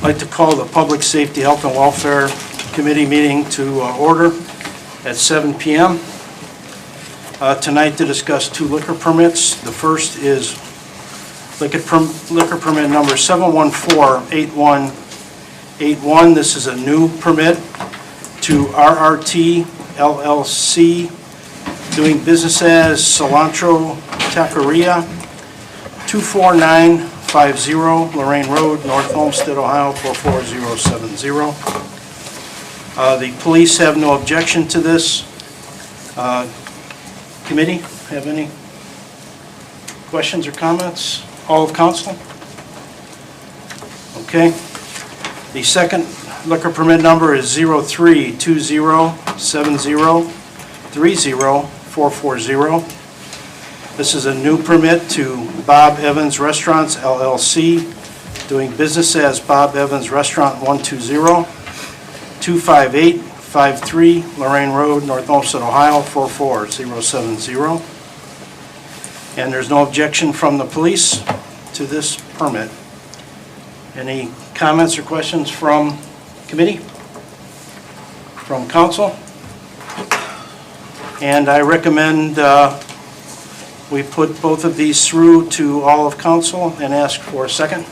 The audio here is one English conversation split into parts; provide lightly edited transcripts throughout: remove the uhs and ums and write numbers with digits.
like to call the Public Safety, Health, and Welfare Committee meeting to order at 7 p.m. Tonight to discuss two liquor permits. The first is liquor permit number 714-8181. This is a new permit to RRT LLC, doing business as Cilantro Taqueria, 24950 Lorraine Road, North Olmsted, Ohio, 44070. The police have no objection to this. Committee, have any questions or comments? All of council? Okay. The second liquor permit number is 032070304440. This is a new permit to Bob Evans Restaurants LLC, doing business as Bob Evans Restaurant 120, 25853 Lorraine Road, North Olmsted, Ohio, 44070. And there's no objection from the police to this permit. Any comments or questions from committee? From council? And I recommend we put both of these through to all of council and ask for a second.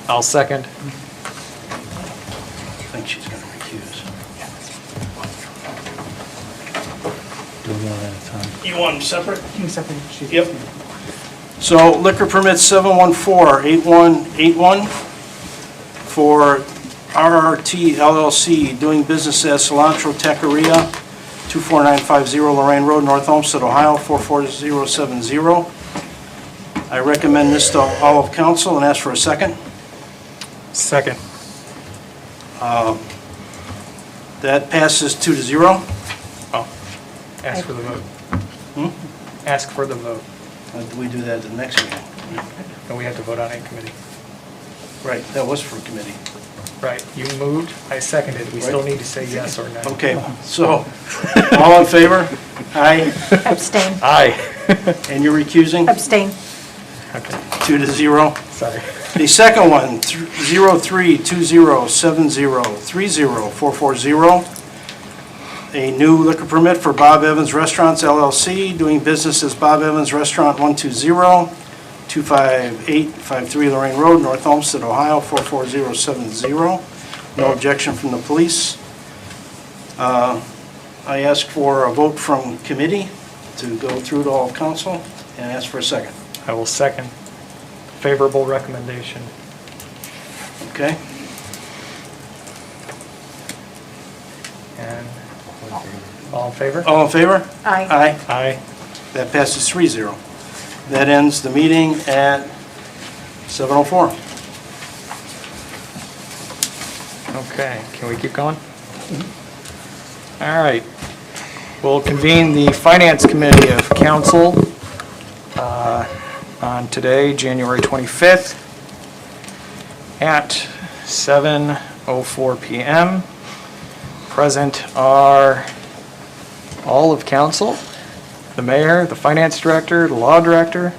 I'll second. I think she's going to recuse. Do them one at a time. You want them separate? Separate. Yep. So liquor permit 714-8181 for RRT LLC, doing business as Cilantro Taqueria, 24950 Lorraine Road, North Olmsted, Ohio, 44070. I recommend this to all of council and ask for a second. Second. That passes 2-0. Oh, ask for the vote. Ask for the vote. We do that at the next meeting. And we have to vote on it in committee. Right, that was for committee. Right, you moved, I seconded. We still need to say yes or no. Okay, so, all in favor? Aye. Abstain. Aye. And you're recusing? Abstain. Okay, 2-0. sorry. The second one, 032070304440, a new liquor permit for Bob Evans Restaurants LLC, doing business as Bob Evans Restaurant 120, 25853 Lorraine Road, North Olmsted, Ohio, 44070. No objection from the police. I ask for a vote from committee to go through to all of council and ask for a second. I will second. Favorable recommendation. Okay? And all in favor? All in favor? Aye. Aye. Aye. That passes 3-0. That ends the meeting at 7:04. Okay, can we keep going? All right. We'll convene the Finance Committee of Council on today, January 25th, at 7:04 p.m. Present are all of council, the mayor, the finance director, the law director,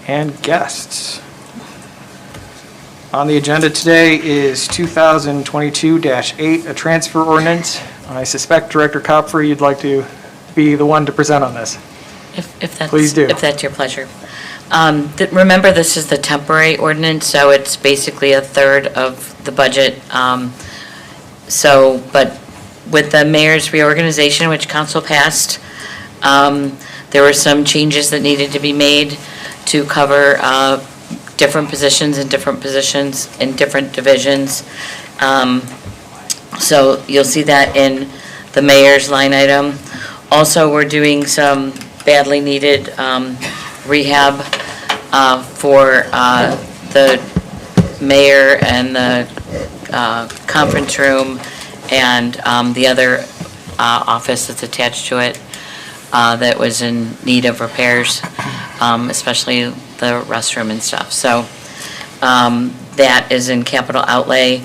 and guests. On the agenda today is 2022-8, a transfer ordinance. I suspect Director Kopfer, you'd like to be the one to present on this. If that's, Please do. If that's your pleasure. Remember, this is the temporary ordinance, so it's basically a third of the budget. But with the mayor's reorganization, which council passed, there were some changes that needed to be made to cover different positions in different divisions. So you'll see that in the mayor's line item. Also, we're doing some badly needed rehab for the mayor and the conference room and the other office that's attached to it that was in need of repairs, especially the restroom and stuff. So that is in capital outlay,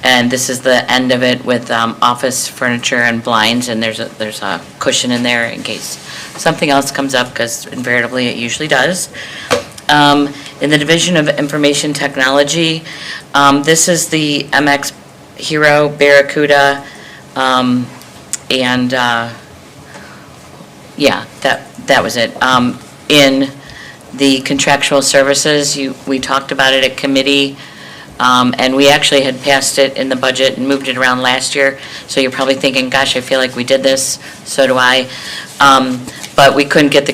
and this is the end of it with office furniture and blinds, and there's a cushion in there in case something else comes up, because invariably it usually does. in the Division of Information Technology, this is the MX Hero, Barracuda, and, yeah, that was it. In the contractual services, we talked about it at committee, and we actually had passed it in the budget and moved it around last year, so you're probably thinking, gosh, I feel like we did this, so do I. But we couldn't get the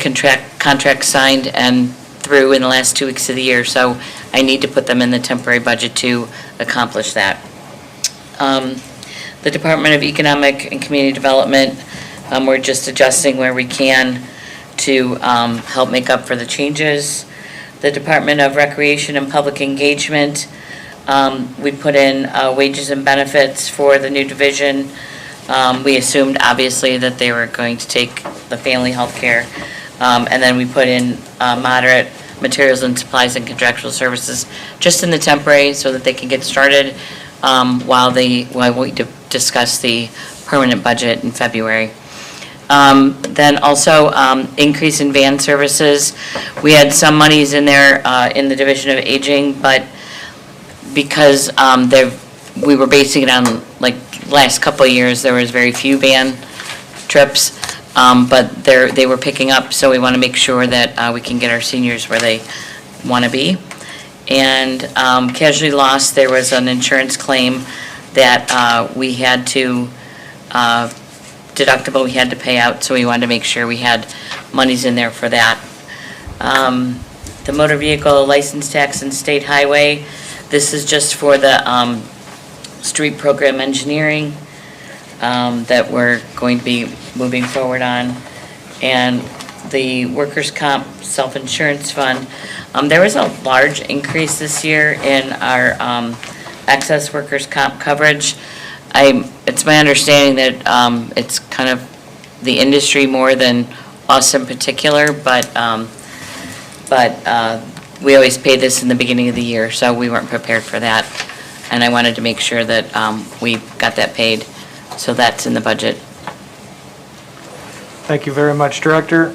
contract signed and through in the last 2 weeks of the year, so I need to put them in the temporary budget to accomplish that. The Department of Economic and Community Development, we're just adjusting where we can to help make up for the changes. The Department of Recreation and Public Engagement, we put in wages and benefits for the new division. We assumed, obviously, that they were going to take the family health care. And then we put in moderate materials and supplies and contractual services, just in the temporary, so that they can get started while we discuss the permanent budget in February. Then also, increase in van services. We had some monies in there in the Division of Aging, but because we were basing it on, like, last couple of years, there was very few van trips, but they were picking up, so we want to make sure that we can get our seniors where they want to be. And casualty loss, there was an insurance claim that we had to, deductible we had to pay out, so we wanted to make sure we had monies in there for that. The motor vehicle license tax and state highway, this is just for the street program engineering that we're going to be moving forward on. And the workers' comp self-insurance fund, there was a large increase this year in our excess workers' comp coverage. It's my understanding that it's kind of the industry more than us in particular, but we always pay this in the beginning of the year, so we weren't prepared for that. And I wanted to make sure that we got that paid, so that's in the budget. Thank you very much, Director.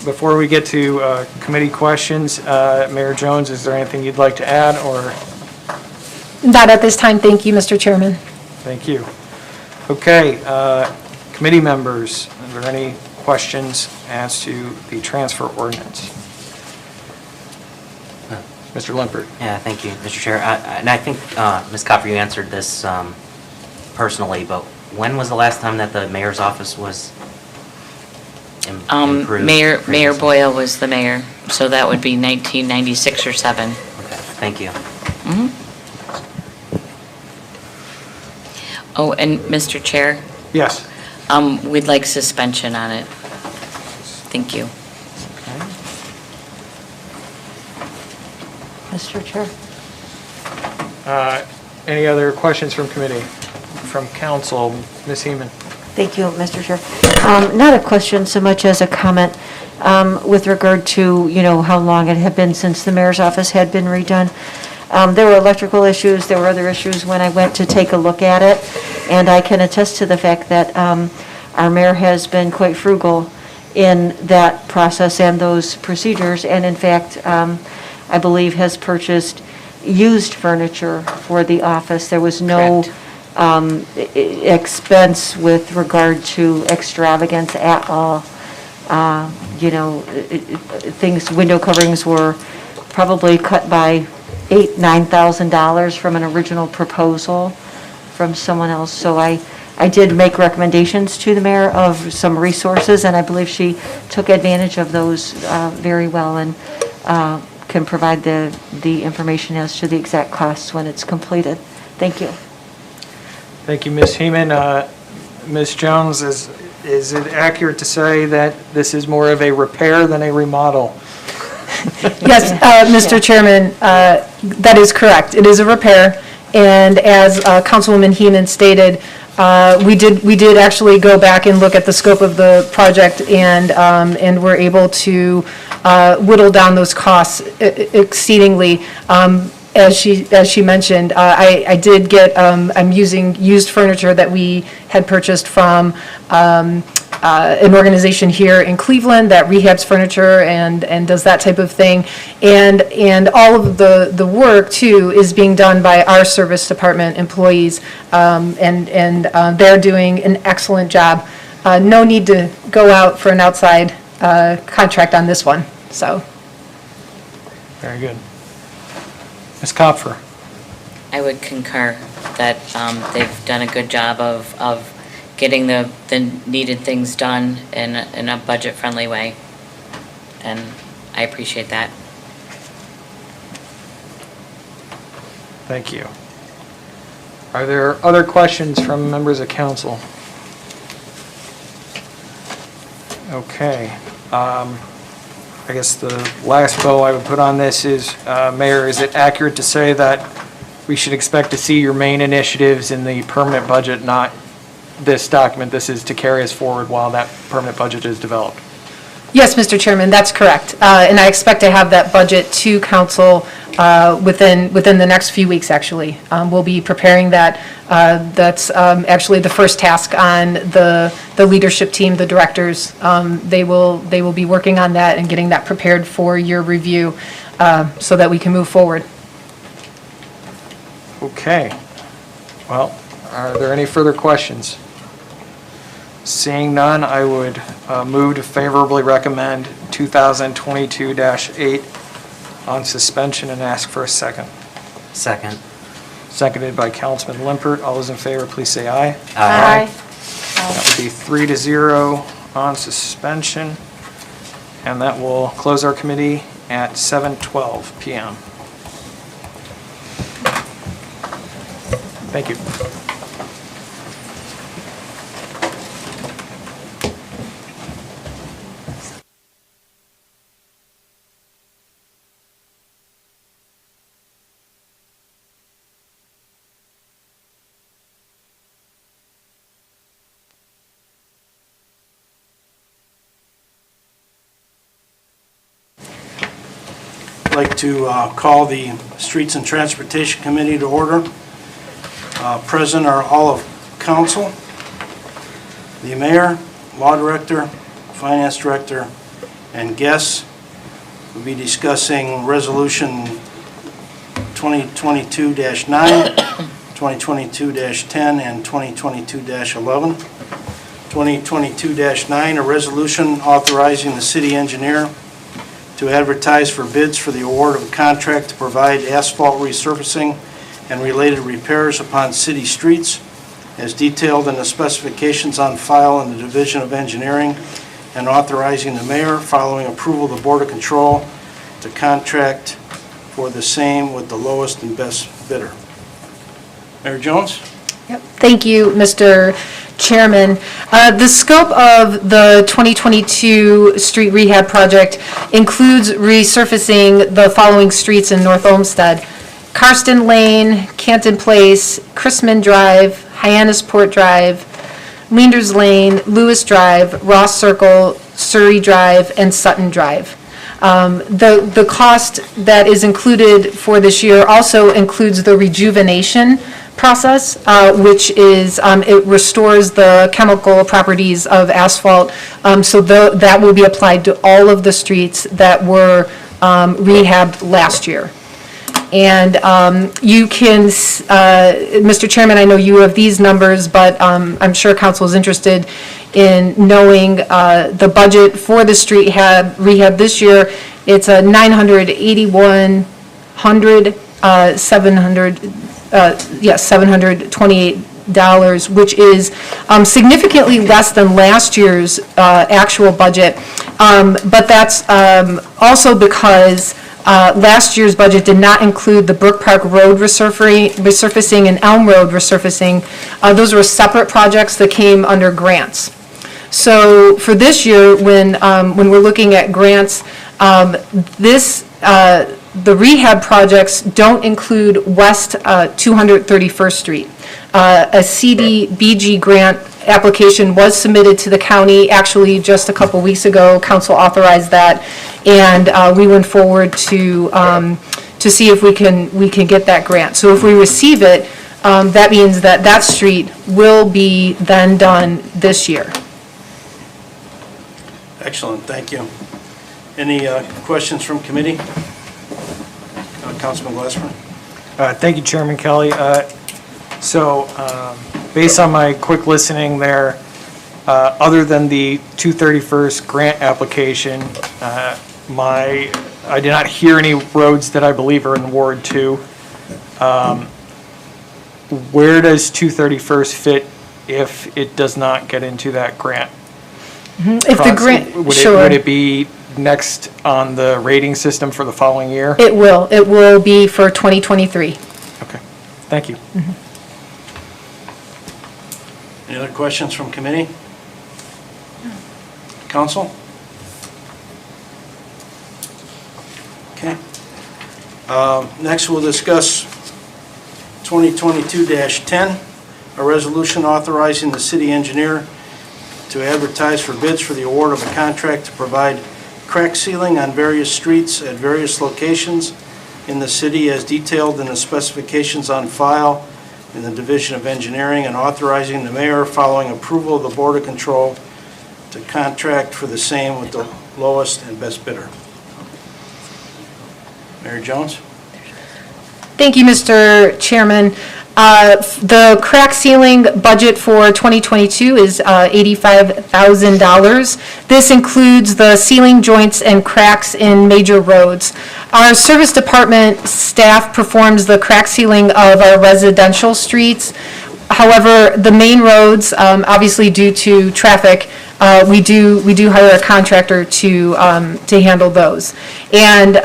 Before we get to committee questions, Mayor Jones, is there anything you'd like to add, or? Not at this time, thank you, Mr. Chairman. Thank you. Okay, committee members, are there any questions as to the transfer ordinance? Mr. Limpert. Yeah, thank you, Mr. Chair. And I think, Ms. Copper, you answered this personally, but when was the last time that the mayor's office was improved? Mayor Boyle was the mayor, so that would be 1996 or 7. Okay, thank you. Oh, and Mr. Chair, Yes. we'd like suspension on it. Thank you. Mr. Chair. Any other questions from committee? From council, Ms. Heeman? Thank you, Mr. Chair. Not a question so much as a comment with regard to, how long it had been since the mayor's office had been redone. There were electrical issues, there were other issues when I went to take a look at it, and I can attest to the fact that our mayor has been quite frugal in that process and those procedures, and in fact, I believe has purchased used furniture for the office. There was no expense with regard to extravagance at all. Things, window coverings were probably cut by $8,000-9,000 from an original proposal from someone else. So I did make recommendations to the mayor of some resources, and I believe she took advantage of those very well, and can provide the information as to the exact costs when it's completed. Thank you. Thank you, Ms. Heeman. Ms. Jones, is it accurate to say that this is more of a repair than a remodel? Yes, Mr. Chairman, that is correct. It is a repair, and as Councilwoman Heenan stated, we did actually go back and look at the scope of the project, and were able to whittle down those costs exceedingly. As she mentioned, I did get, I'm using used furniture that we had purchased from an organization here in Cleveland that rehabs furniture and does that type of thing. And all of the work, too, is being done by our service department employees, and they're doing an excellent job. No need to go out for an outside contract on this one, so. Very good. Ms. Kopfer? I would concur that they've done a good job of getting the needed things done in a budget-friendly way, and I appreciate that. Thank you. Are there other questions from members of council? Okay. I guess the last bow I would put on this is, Mayor, is it accurate to say that we should expect to see your main initiatives in the permanent budget, not this document? This is to carry us forward while that permanent budget is developed. Yes, Mr. Chairman, that's correct. And I expect to have that budget to council within the next few weeks, actually. We'll be preparing that. That's actually the first task on the leadership team, the directors. They will be working on that and getting that prepared for your review so that we can move forward. Okay. Well, are there any further questions? Seeing none, I would move to favorably recommend 2022-8 on suspension and ask for a second. Second. Seconded by Councilman Limpert. All those in favor, please say aye. Aye. That would be 3-0 on suspension, and that will close our committee at 7:12 p.m. Thank you. I'd like to call the Streets and Transportation Committee to order. Present are all of council, the mayor, law director, finance director, and guests. We'll be discussing resolution 2022-9, 2022-10, and 2022-11. 2022-9, a resolution authorizing the city engineer to advertise for bids for the award of a contract to provide asphalt resurfacing and related repairs upon city streets as detailed in the specifications on file in the Division of Engineering, and authorizing the mayor, following approval of the Board of Control, to contract for the same with the lowest and best bidder. Mayor Jones? Yep. Thank you, Mr. Chairman. The scope of the 2022 street rehab project includes resurfacing the following streets in North Olmsted: Karsten Lane, Canton Place, Chrisman Drive, Hyannisport Drive, Leanders Lane, Lewis Drive, Ross Circle, Surrey Drive, and Sutton Drive. The cost that is included for this year also includes the rejuvenation process, which is, it restores the chemical properties of asphalt, so that will be applied to all of the streets that were rehabbed last year. And you can, Mr. Chairman, I know you have these numbers, but I'm sure council is interested in knowing the budget for the street rehab this year. It's a $728, which is significantly less than last year's actual budget. But that's also because last year's budget did not include the Brook Park Road resurfacing and Elm Road resurfacing. Those were separate projects that came under grants. So for this year, when we're looking at grants, the rehab projects don't include West 231st Street. A CDBG grant application was submitted to the county, actually just a couple weeks ago. Council authorized that, and we went forward to see if we can get that grant. So if we receive it, that means that street will be then done this year. Excellent, thank you. Any questions from committee? Councilman Glassman? Thank you, Chairman Kelly. So, based on my quick listening there, other than the 231st grant application, I did not hear any roads that I believe are in Ward 2. Where does 231st fit if it does not get into that grant? If the grant, Would sure. it be next on the rating system for the following year? It will be for 2023. Okay, thank you. Any other questions from committee? Council? Okay. Next, we'll discuss 2022-10, a resolution authorizing the city engineer to advertise for bids for the award of a contract to provide crack sealing on various streets at various locations in the city as detailed in the specifications on file in the Division of Engineering, and authorizing the mayor, following approval of the Board of Control, to contract for the same with the lowest and best bidder. Mayor Jones? Thank you, Mr. Chairman. The crack sealing budget for 2022 is $85,000. This includes the sealing joints and cracks in major roads. Our service department staff performs the crack sealing of our residential streets. However, the main roads, obviously due to traffic, we do hire a contractor to handle those. And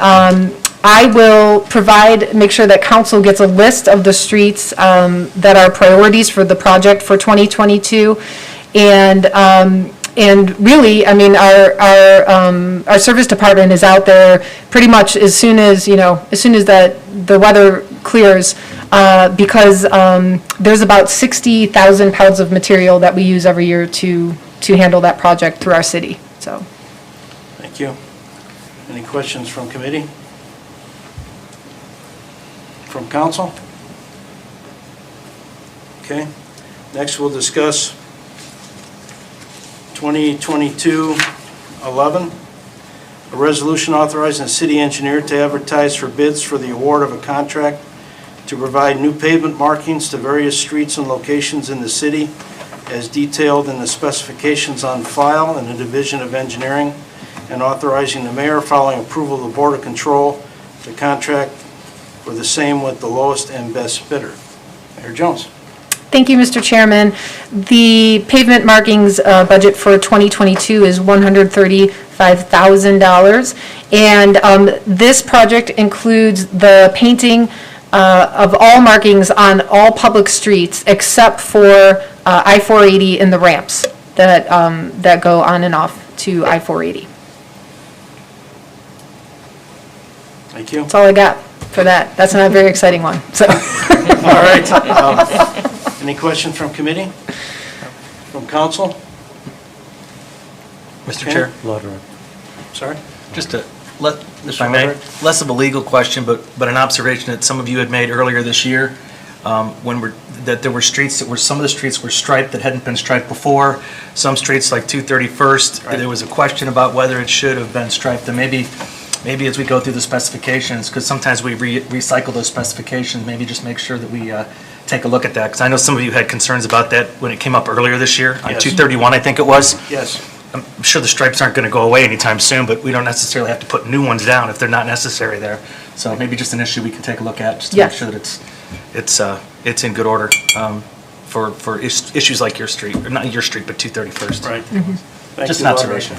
I will make sure that council gets a list of the streets that are priorities for the project for 2022. And really, I mean, our service department is out there pretty much as soon as the weather clears, because there's about 60,000 pounds of material that we use every year to handle that project through our city, so. Thank you. Any questions from committee? From council? Okay. Next, we'll discuss 2022-11, a resolution authorizing the city engineer to advertise for bids for the award of a contract to provide new pavement markings to various streets and locations in the city as detailed in the specifications on file in the Division of Engineering, and authorizing the mayor, following approval of the Board of Control, to contract for the same with the lowest and best bidder. Mayor Jones. Thank you, Mr. Chairman. The pavement markings budget for 2022 is $135,000. And this project includes the painting of all markings on all public streets except for I-480 and the ramps that go on and off to I-480. Thank you. That's all I got for that. That's not a very exciting one, so. All right. Any questions from committee? From council? Mr. Okay. Chair, Sorry? just if Mr. I may, Loderick? less of a legal question, but an observation that some of you had made earlier this year, that there were streets some of the streets were striped that hadn't been striped before. Some streets like 231st, Right. there was a question about whether it should have been striped, and maybe as we go through the specifications, because sometimes we recycle those specifications, maybe just make sure that we take a look at that, because I know some of you had concerns about that when it came up earlier this year, on Yes. 231, I think it was. Yes. I'm sure the stripes aren't going to go away anytime soon, but we don't necessarily have to put new ones down if they're not necessary there. So maybe just an issue we can take a look at, just to make Yes. sure that it's in good order for issues like your street, or not your street, but 231st. Right. Mm-hmm. Thank Just you, an Loderick. observation.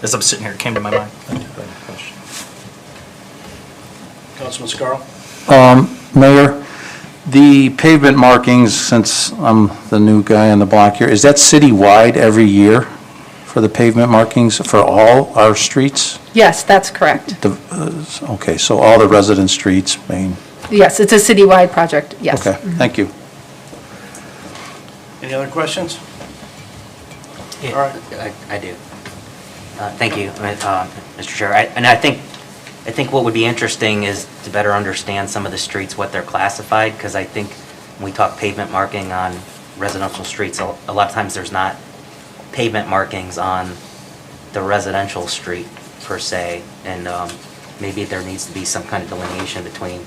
As I'm sitting here, it came to my mind. Councilman Scarl? Mayor, the pavement markings, since I'm the new guy on the block here, is that citywide every year for the pavement markings for all our streets? Yes, that's correct. Okay, so all the resident streets, Main. Yes, it's a citywide project, yes. Okay, thank you. Any other questions? Yeah, All right. I do. Thank you, Mr. Chair. I think what would be interesting is to better understand some of the streets, what they're classified, because I think when we talk pavement marking on residential streets, a lot of times there's not pavement markings on the residential street per se, and maybe there needs to be some kind of delineation between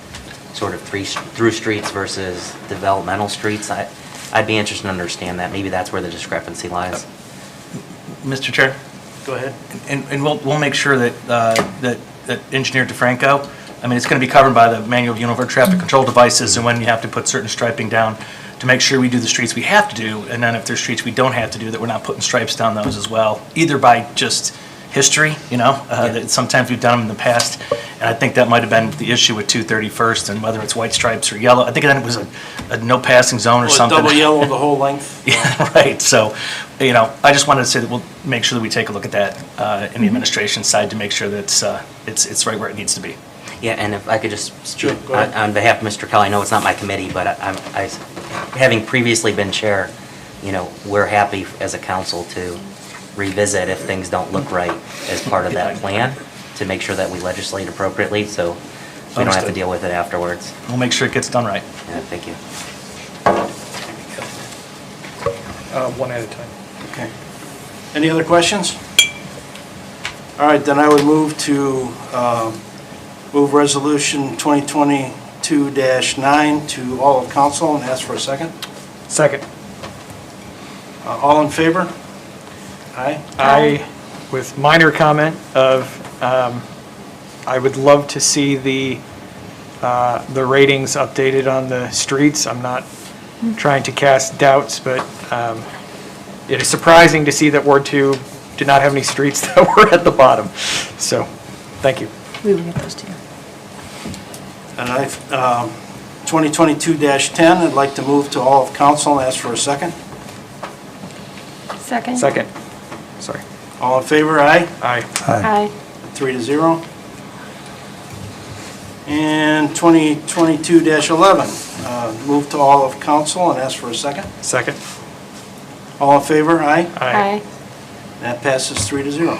sort of through streets versus developmental streets. I'd be interested to understand that. Maybe that's where the discrepancy lies. Mr. Chair? Go ahead. And we'll make sure that, that Engineer DeFranco, I mean, it's going to be covered by the Manual of Uniform Traffic Control Devices, and when you have to put certain striping down, to make sure we do the streets we have to do, and then if there's streets we don't have to do, that we're not putting stripes down those as well, either by just history, that sometimes we've done them in the past, and I think that might have been the issue with 231st, and whether it's white stripes or yellow. I think then it was a no passing zone or Was something. double yellow the whole length? Yeah, right. So, I just wanted to say that we'll make sure that we take a look at that in the administration side to make sure that it's right where it needs to be. Yeah, and if I could just Sure, speak go ahead. on behalf of Mr. Kelly, I know it's not my committee, but having previously been chair, we're happy as a council to revisit if things don't look right as part of that plan, to make sure that we legislate appropriately, so we don't have to Understood. deal with it afterwards. We'll make sure it gets done right. Yeah, thank you. One at a time. Okay. Any other questions? All right, then I would move to move Resolution 2022-9 to all of council and ask for a second. Second. All in favor? Aye. I, with minor comment of, I would love to see the ratings updated on the streets. I'm not trying to cast doubts, but it is surprising to see that Ward 2 did not have any streets that were at the bottom. So, thank you. We will get those to you. And 2022-10, I'd like to move to all of council and ask for a second. Second. Second. Sorry. All in favor? Aye. Aye. Aye. 3-0. And 2022-11, move to all of council and ask for a second. Second. All in favor? Aye. Aye. That passes 3-0.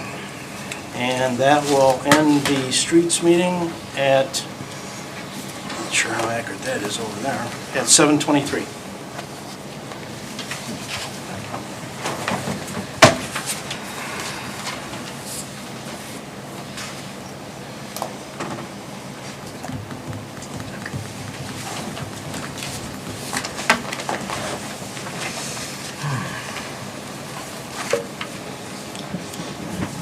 And that will end the streets meeting at, not sure how accurate that is over there, at 7:23.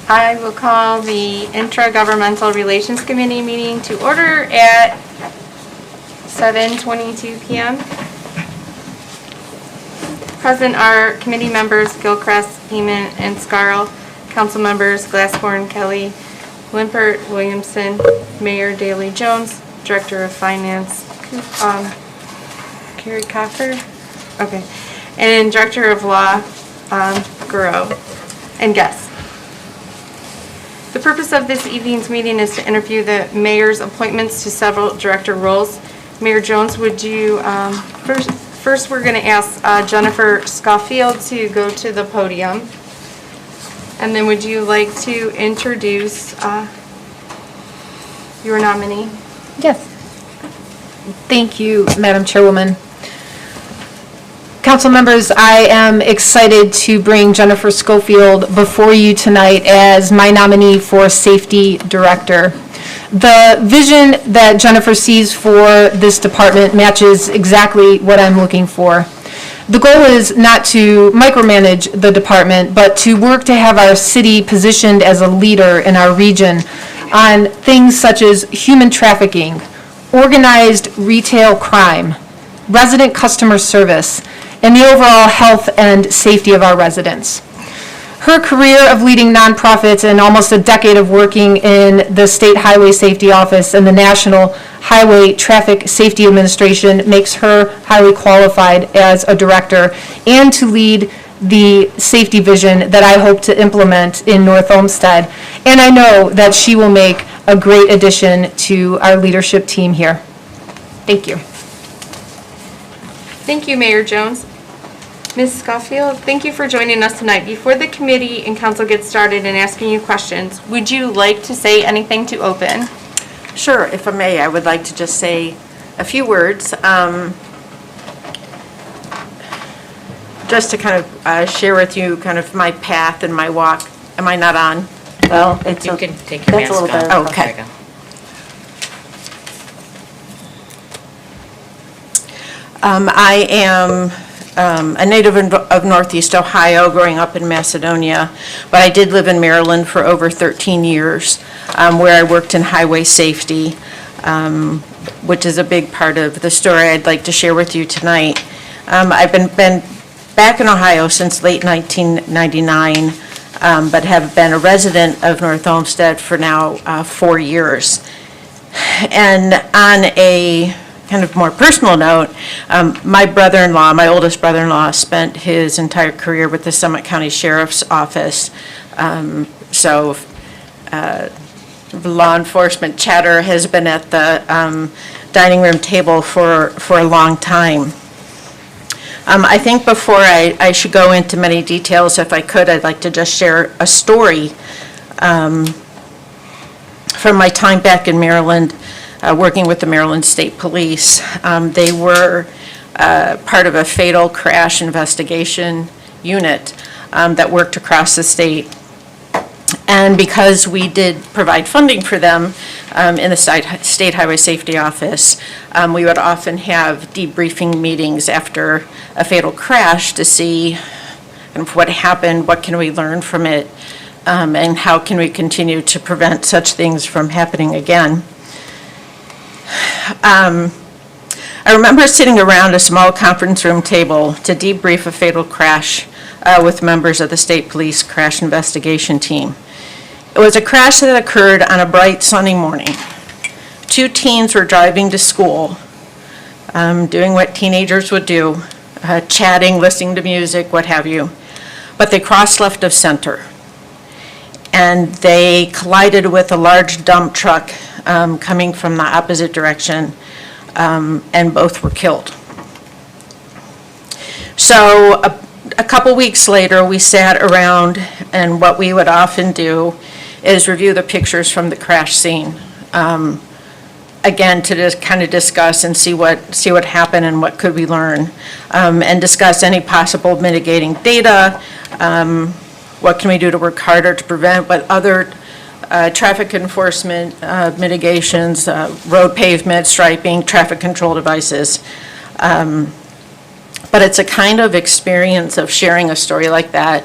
I will call the Intra-Governmental Relations Committee meeting to order at 7:22 p.m. Present are committee members Gilchrist, Heeman, and Scarl, council members Glassborn, Kelly, Limpert, Williamson, Mayor Daley Jones, Director of Finance, Carrie Coffer, okay, and Director of Law, Guro, and guests. The purpose of this evening's meeting is to interview the mayor's appointments to several director roles. Mayor Jones, would you, first we're going to ask Jennifer Schofield to go to the podium. And then would you like to introduce your nominee? Yes. Thank you, Madam Chairwoman. Council members, I am excited to bring Jennifer Schofield before you tonight as my nominee for Safety Director. The vision that Jennifer sees for this department matches exactly what I'm looking for. The goal is not to micromanage the department, but to work to have our city positioned as a leader in our region on things such as human trafficking, organized retail crime, resident customer service, and the overall health and safety of our residents. Her career of leading nonprofits and almost a decade of working in the State Highway Safety Office and the National Highway Traffic Safety Administration makes her highly qualified as a director and to lead the safety vision that I hope to implement in North Olmsted. And I know that she will make a great addition to our leadership team here. Thank you. Thank you, Mayor Jones. Ms. Schofield, thank you for joining us tonight. Before the committee and council get started and asking you questions, would you like to say anything to open? Sure, if I may, I would like to just say a few words, just to kind of share with you kind of my path and my walk. Am I not on? Well, it's You a, can take your that's a mask little better. off. Okay. There you go. I am a native of Northeast Ohio, growing up in Macedonia, but I did live in Maryland for over 13 years, where I worked in highway safety, which is a big part of the story I'd like to share with you tonight. I've been back in Ohio since late 1999, but have been a resident of North Olmsted for now 4 years. And on a kind of more personal note, my brother-in-law, my oldest brother-in-law, spent his entire career with the Summit County Sheriff's Office. So law enforcement chatter has been at the dining room table for a long time. I think before I should go into many details, if I could, I'd like to just share a story from my time back in Maryland, working with the Maryland State Police. They were part of a fatal crash investigation unit that worked across the state. And because we did provide funding for them in the State Highway Safety Office, we would often have debriefing meetings after a fatal crash to see kind of what happened, what can we learn from it, and how can we continue to prevent such things from happening again. I remember sitting around a small conference room table to debrief a fatal crash with members of the State Police Crash Investigation Team. It was a crash that occurred on a bright sunny morning. 2 teens were driving to school, doing what teenagers would do, chatting, listening to music, what have you. But they crossed left of center, and they collided with a large dump truck coming from the opposite direction, and both were killed. So a couple weeks later, we sat around, and what we would often do is review the pictures from the crash scene. Again, to just kind of discuss and see what happened and what could we learn, and discuss any possible mitigating data. What can we do to work harder to prevent, what other traffic enforcement mitigations, road pavement, striping, traffic control devices. But it's a kind of experience of sharing a story like that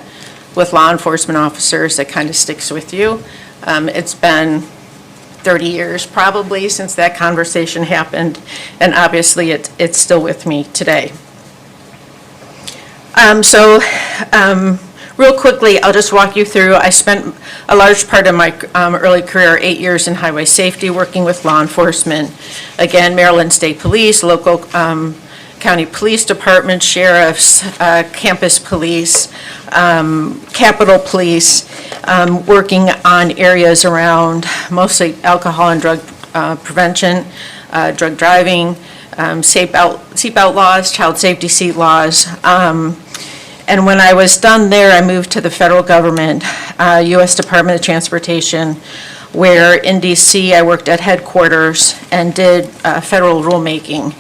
with law enforcement officers that kind of sticks with you. It's been 30 years probably since that conversation happened, and obviously it's still with me today. Real quickly, I'll just walk you through. I spent a large part of my early career, 8 years in highway safety, working with law enforcement. Again, Maryland State Police, local county police departments, sheriffs, campus police, Capitol Police, working on areas around mostly alcohol and drug prevention, drug driving, seatbelt laws, child safety seat laws. And when I was done there, I moved to the federal government, U.S. Department of Transportation, where in D.C. I worked at headquarters and did federal rulemaking.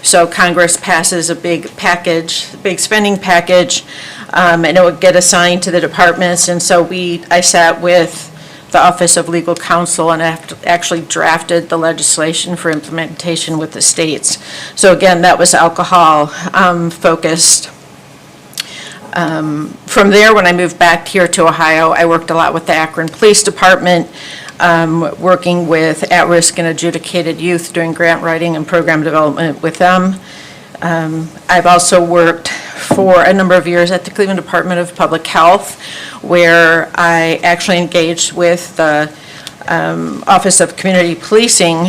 So Congress passes a big package, big spending package, and it would get assigned to the departments. And so I sat with the Office of Legal Counsel and actually drafted the legislation for implementation with the states. So again, that was alcohol focused. From there, when I moved back here to Ohio, I worked a lot with the Akron Police Department, working with at-risk and adjudicated youth, doing grant writing and program development with them. I've also worked for a number of years at the Cleveland Department of Public Health, where I actually engaged with the Office of Community Policing,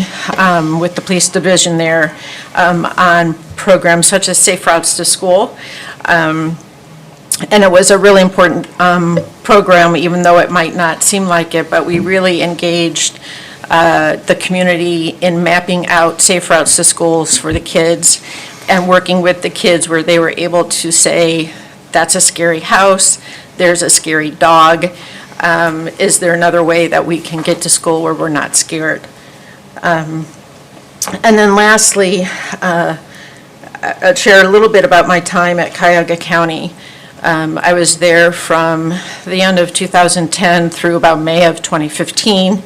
with the police division there, on programs such as Safe Routes to School. And it was a really important program, even though it might not seem like it, but we really engaged the community in mapping out safe routes to schools for the kids and working with the kids where they were able to say, that's a scary house, there's a scary dog, is there another way that we can get to school where we're not scared? And then lastly, I'll share a little bit about my time at Cuyahoga County. I was there from the end of 2010 through about May of 2015.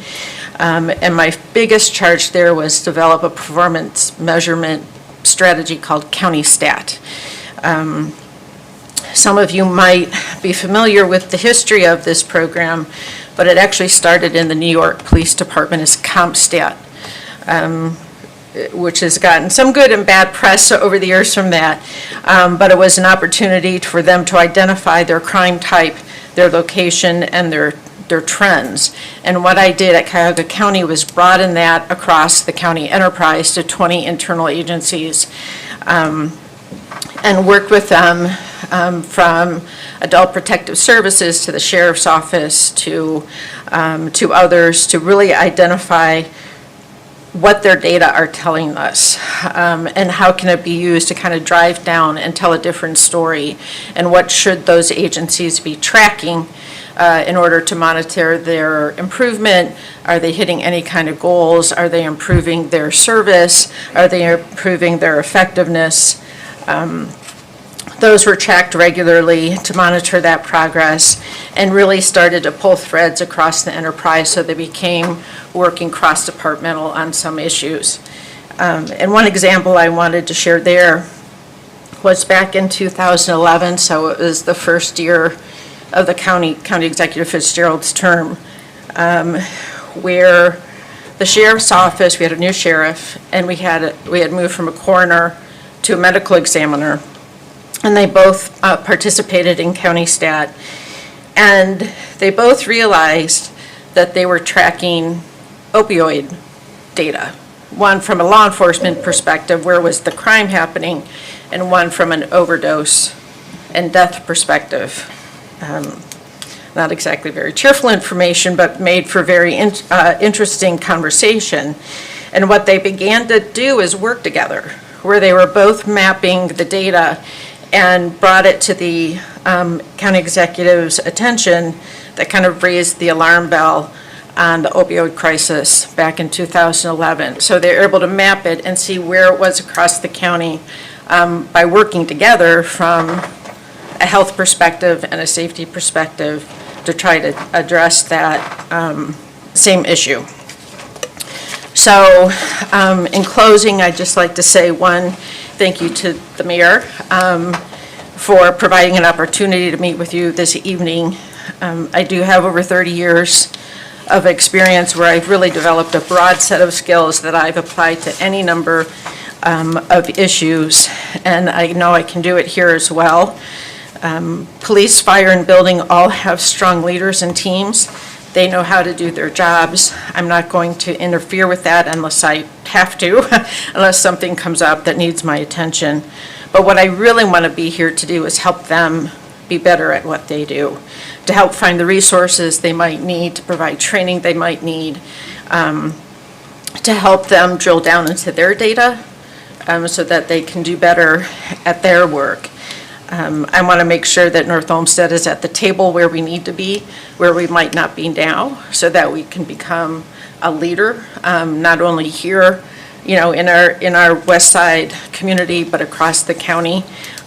And my biggest charge there was develop a performance measurement strategy called County Stat. Some of you might be familiar with the history of this program, but it actually started in the New York Police Department as CompStat, which has gotten some good and bad press over the years from that. But it was an opportunity for them to identify their crime type, their location, and their trends. And what I did at Cuyahoga County was broaden that across the county enterprise to 20 internal agencies, and worked with them from Adult Protective Services to the Sheriff's Office to others to really identify what their data are telling us, and how can it be used to kind of drive down and tell a different story, and what should those agencies be tracking in order to monitor their improvement. Are they hitting any kind of goals? Are they improving their service? Are they improving their effectiveness? Those were tracked regularly to monitor that progress, and really started to pull threads across the enterprise so they became working cross-departmental on some issues. And one example I wanted to share there was back in 2011, so it was the first year of the County Executive Fitzgerald's term, where the Sheriff's Office, we had a new sheriff, and we had moved from a coroner to a medical examiner. And they both participated in County Stat, and they both realized that they were tracking opioid data. One from a law enforcement perspective, where was the crime happening, and one from an overdose and death perspective. Not exactly very cheerful information, but made for very interesting conversation. And what they began to do is work together, where they were both mapping the data and brought it to the county executive's attention. That kind of raised the alarm bell on the opioid crisis back in 2011. So they were able to map it and see where it was across the county by working together from a health perspective and a safety perspective to try to address that same issue. So in closing, I'd just like to say one, thank you to the mayor for providing an opportunity to meet with you this evening. I do have over 30 years of experience where I've really developed a broad set of skills that I've applied to any number of issues, and I know I can do it here as well. Police, fire, and building all have strong leaders and teams. They know how to do their jobs. I'm not going to interfere with that unless I have to, unless something comes up that needs my attention. But what I really want to be here to do is help them be better at what they do, to help find the resources they might need, to provide training they might need, to help them drill down into their data so that they can do better at their work. I want to make sure that North Olmsted is at the table where we need to be, where we might not be now, so that we can become a leader, not only here, in our West Side community, but across the county,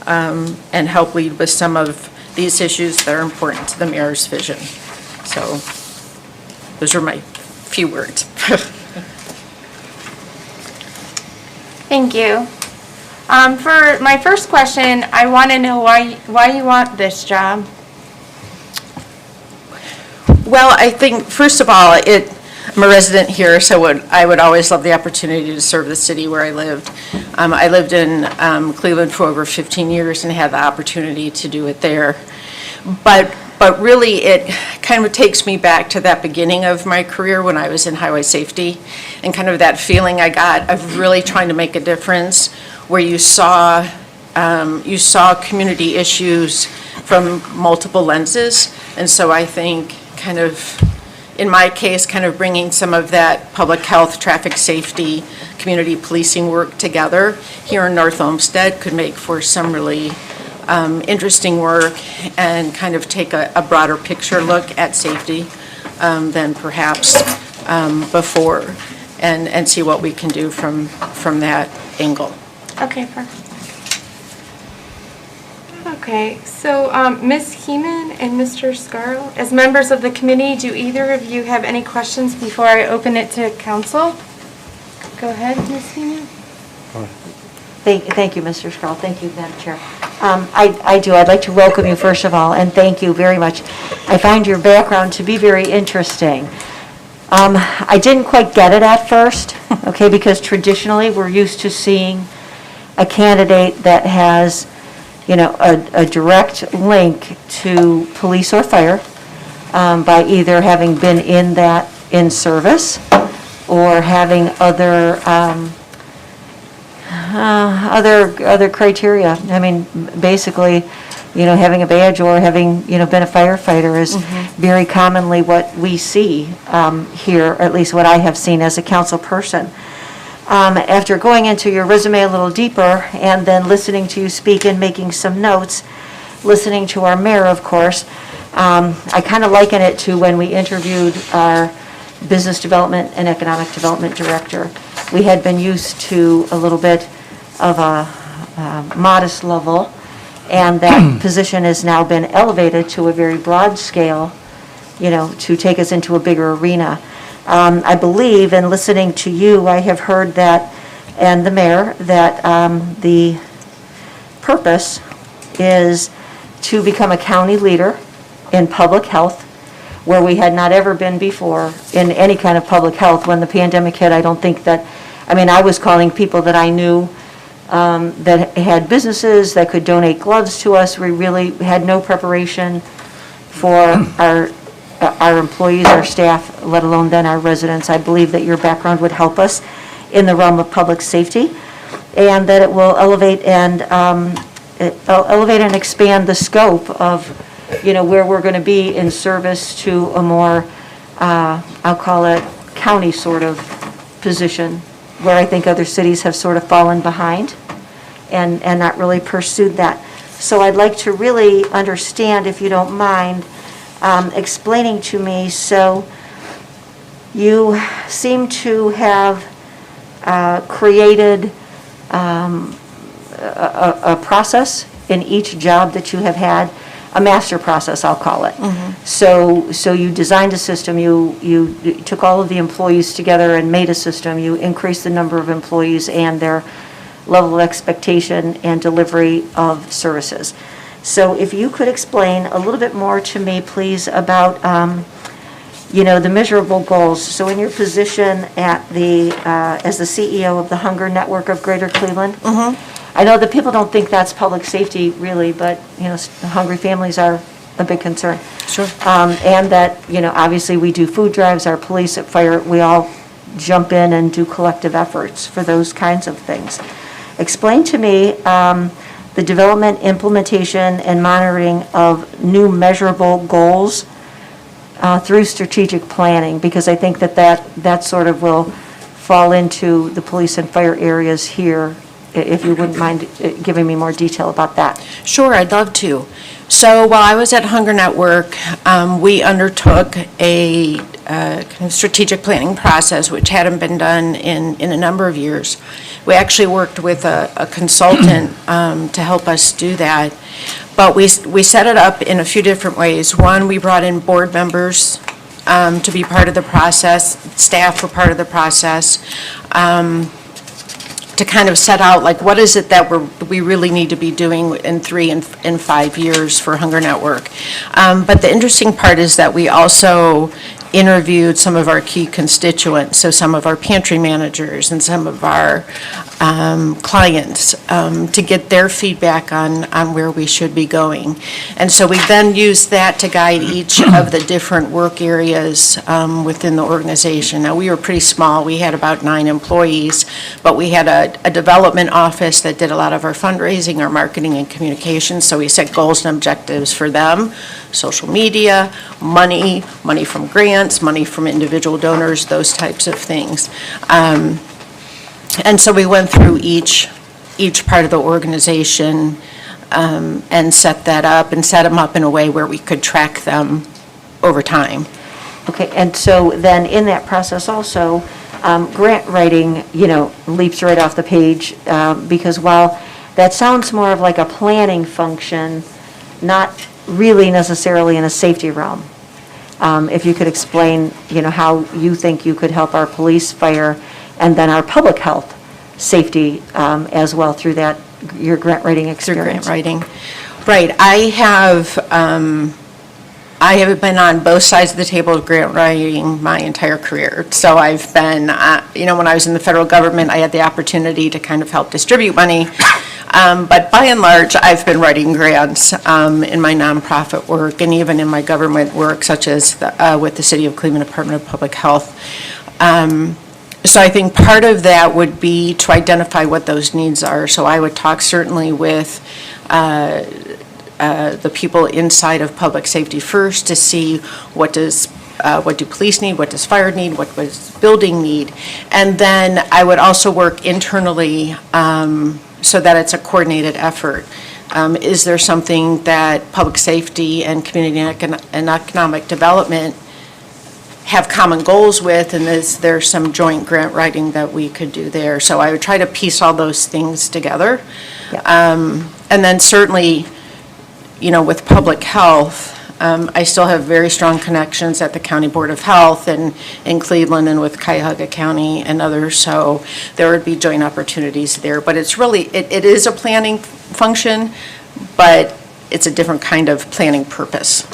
and help lead with some of these issues that are important to the mayor's vision. So those are my few words. Thank you. For my first question, I want to know why you want this job. Well, I think, first of all, I'm a resident here, so I would always love the opportunity to serve the city where I lived. I lived in Cleveland for over 15 years and had the opportunity to do it there. But really, it kind of takes me back to that beginning of my career when I was in highway safety, and kind of that feeling I got of really trying to make a difference, where you saw community issues from multiple lenses. And so I think kind of, in my case, kind of bringing some of that public health, traffic safety, community policing work together here in North Olmsted could make for some really interesting work, and kind of take a broader picture look at safety than perhaps before, and see what we can do from that angle. Okay, perfect. Okay, so Ms. Heeman and Mr. Scarl, as members of the committee, do either of you have any questions before I open it to council? Go ahead, Ms. Heeman. Thank you, Mr. Scarl. Thank you, Madam Chair. I do. I'd like to welcome you, first of all, and thank you very much. I find your background to be very interesting. I didn't quite get it at first, okay, because traditionally, we're used to seeing a candidate that has, you know, a direct link to police or fire by either having been in service or having other criteria. I mean, basically, you know, having a badge or having, you know, been a firefighter is very commonly what we see here, or at least what I have seen as a council person. After going into your resume a little deeper and then listening to you speak and making some notes, listening to our mayor, of course, I kind of liken it to when we interviewed our business development and economic development director. We had been used to a little bit of a modest level, and that position has now been elevated to a very broad scale, you know, to take us into a bigger arena. I believe, in listening to you, I have heard that, and the mayor, that the purpose is to become a county leader in public health, where we had not ever been before in any kind of public health. When the pandemic hit, I don't think that, I mean, I was calling people that I knew that had businesses that could donate gloves to us. We really had no preparation for our employees, our staff, let alone then our residents. I believe that your background would help us in the realm of public safety, and that it will elevate and expand the scope of, you know, where we're going to be in service to a more, I'll call it, county sort of position, where I think other cities have sort of fallen behind and not really pursued that. So I'd like to really understand, if you don't mind, explaining to me. So you seem to have created a process in each job that you have had, a master process, I'll call it. So you designed a system, you took all of the employees together and made a system, you increased the number of employees and their level of expectation and delivery of services. So if you could explain a little bit more to me, please, about, you know, the measurable goals. So in your position at as the CEO of the Hunger Network of Greater Cleveland, I know that people don't think that's public safety really, but, you know, hungry families are a big concern. Sure. And that, you know, obviously we do food drives, our police at fire, we all jump in and do collective efforts for those kinds of things. Explain to me the development, implementation, and monitoring of new measurable goals through strategic planning, because I think that sort of will fall into the police and fire areas here, if you wouldn't mind giving me more detail about that. Sure, I'd love to. So while I was at Hunger Network, we undertook a kind of strategic planning process, which hadn't been done in a number of years. We actually worked with a consultant to help us do that. But we set it up in a few different ways. One, we brought in board members to be part of the process. Staff were part of the process. To kind of set out, like, what is it that we really need to be doing in 3 and 5 years for Hunger Network. But the interesting part is that we also interviewed some of our key constituents, so some of our pantry managers and some of our clients, to get their feedback on where we should be going. And so we then used that to guide each of the different work areas within the organization. Now, we were pretty small. We had about 9 employees, but we had a development office that did a lot of our fundraising, our marketing and communications, so we set goals and objectives for them, social media, money from grants, money from individual donors, those types of things. And so we went through each part of the organization and set that up and set them up in a way where we could track them over time. Okay, and so then in that process also, grant writing, you know, leaps right off the page, because while that sounds more of like a planning function, not really necessarily in a safety realm. If you could explain, how you think you could help our police, fire, and then our public health safety as well through that, your grant writing Through experience. grant writing. Right, I have been on both sides of the table of grant writing my entire career. So I've been, when I was in the federal government, I had the opportunity to kind of help distribute money. But by and large, I've been writing grants in my nonprofit work and even in my government work, such as with the City of Cleveland Department of Public Health. So I think part of that would be to identify what those needs are. So I would talk certainly with the people inside of public safety first to see what do police need, what does fire need, what does building need, and then I would also work internally so that it's a coordinated effort. Is there something that public safety and community and economic development have common goals with, and is there some joint grant writing that we could do there? So I would try to piece all those things together. And then certainly, with public health, I still have very strong connections at the County Board of Health and in Cleveland and with Cuyahoga County and others, so there would be joint opportunities there. But it's really, it is a planning function, but it's a different kind of planning purpose.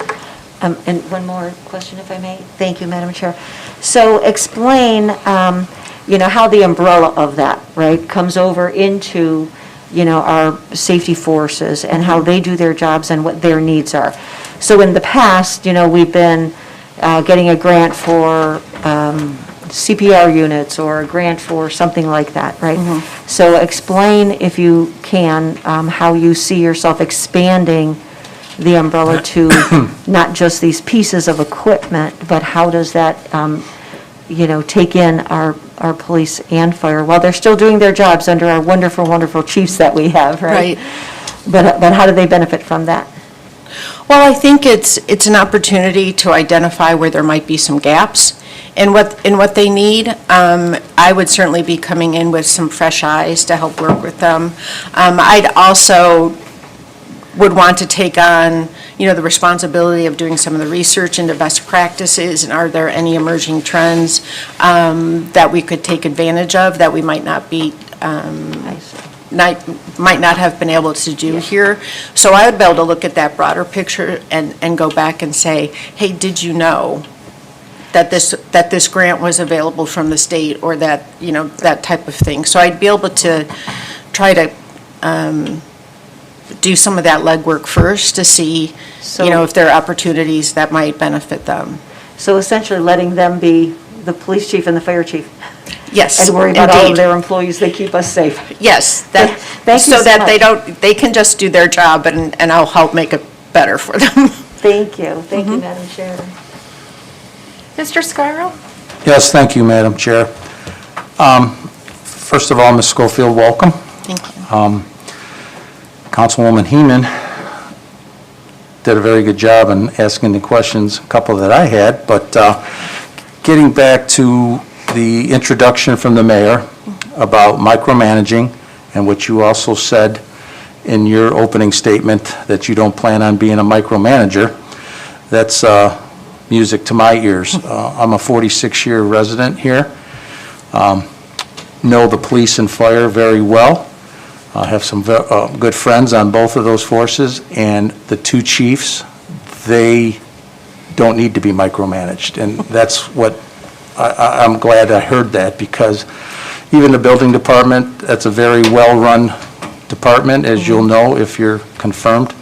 And one more question, if I may. Thank you, Madam Chair. So explain, how the umbrella of that, right, comes over into, our safety forces and how they do their jobs and what their needs are. So in the past, we've been getting a grant for CPR units or a grant for something like that, right? Mm-hmm. So explain, if you can, how you see yourself expanding the umbrella to not just these pieces of equipment, but how does that, take in our police and fire while they're still doing their jobs under our wonderful, wonderful chiefs that we have, right? But how do they benefit from that? Well, I think it's an opportunity to identify where there might be some gaps in what they need. I would certainly be coming in with some fresh eyes to help work with them. I'd also would want to take on, the responsibility of doing some of the research into best practices, and are there any emerging trends that we could take advantage of that we might not be, might not have been able to do here. So I would be able to look at that broader picture and go back and say, hey, did you know that this grant was available from the state, or that, that type of thing. So I'd be able to try to do some of that legwork first to see, if there are opportunities that might benefit them. So essentially letting them be the police chief and the fire chief. Yes, And worry about all of indeed. their employees, they keep us safe. Yes, Thank you so so that they can just do their job, and I'll help make it better for them. Thank you, Madam Chair. Mr. Scarrow? Yes, thank you, Madam Chair. First of all, Ms. Schofield, welcome. Thank you. Councilwoman Heeman did a very good job in asking the questions, a couple that I had, but getting back to the introduction from the mayor about micromanaging, and what you also said in your opening statement, that you don't plan on being a micromanager, that's music to my ears. I'm a 46-year resident here, know the police and fire very well. I have some good friends on both of those forces, and the two chiefs, they don't need to be micromanaged. And that's what, I'm glad I heard that, because even the building department, that's a very well-run department, as you'll know if you're confirmed.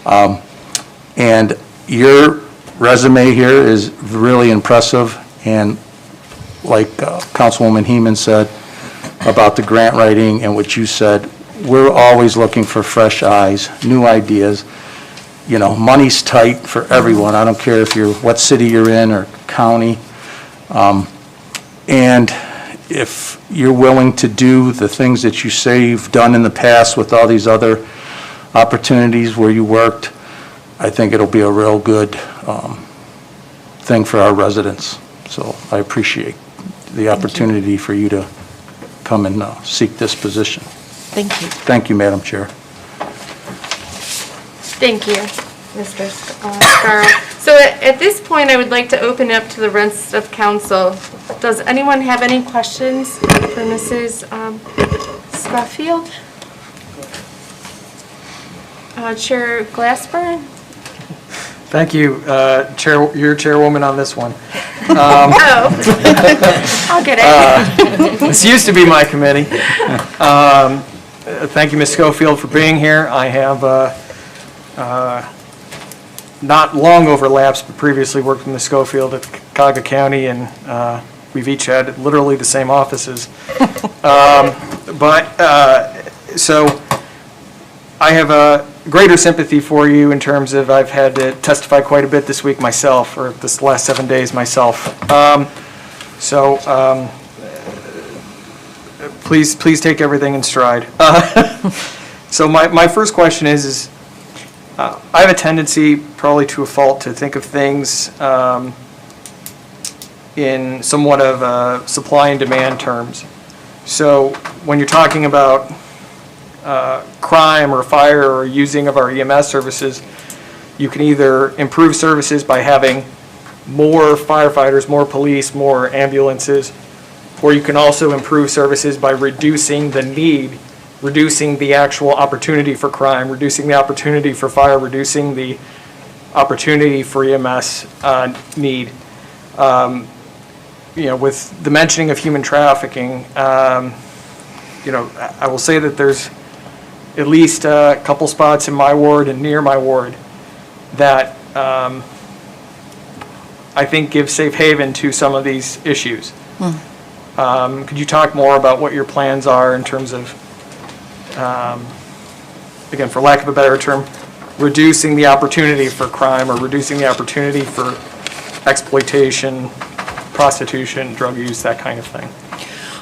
And your resume here is really impressive, and like Councilwoman Heeman said about the grant writing and what you said, we're always looking for fresh eyes, new ideas. Money's tight for everyone. I don't care if what city you're in or county. And if you're willing to do the things that you say you've done in the past with all these other opportunities where you worked, I think it'll be a real good thing for our residents. So I appreciate the opportunity for you to come and seek this position. Thank you. Thank you, Madam Chair. Thank you, Mr. Scarrow. So at this point, I would like to open up to the rest of council. Does anyone have any questions for Mrs. Scuffield? Chair Glassburn? Thank you, Chair, you're chairwoman on this one. Oh, I'll get it. This used to be my committee. Thank you, Ms. Schofield, for being here. I have not long overlaps, but previously worked with Ms. Schofield at Cuyahoga County, and we've each had literally the same offices. So I have a greater sympathy for you in terms of I've had to testify quite a bit this week myself, or this last 7 days myself. Please take everything in stride. So my first question is I have a tendency, probably to a fault, to think of things in somewhat of supply and demand terms. So when you're talking about crime or fire or using of our EMS services, you can either improve services by having more firefighters, more police, more ambulances, or you can also improve services by reducing the need, reducing the actual opportunity for crime, reducing the opportunity for fire, reducing the opportunity for EMS need. With the mentioning of human trafficking, I will say that there's at least a couple spots in my ward and near my ward that I think give safe haven to some of these issues. Could you talk more about what your plans are in terms of, again, for lack of a better term, reducing the opportunity for crime or reducing the opportunity for exploitation, prostitution, drug use, that kind of thing?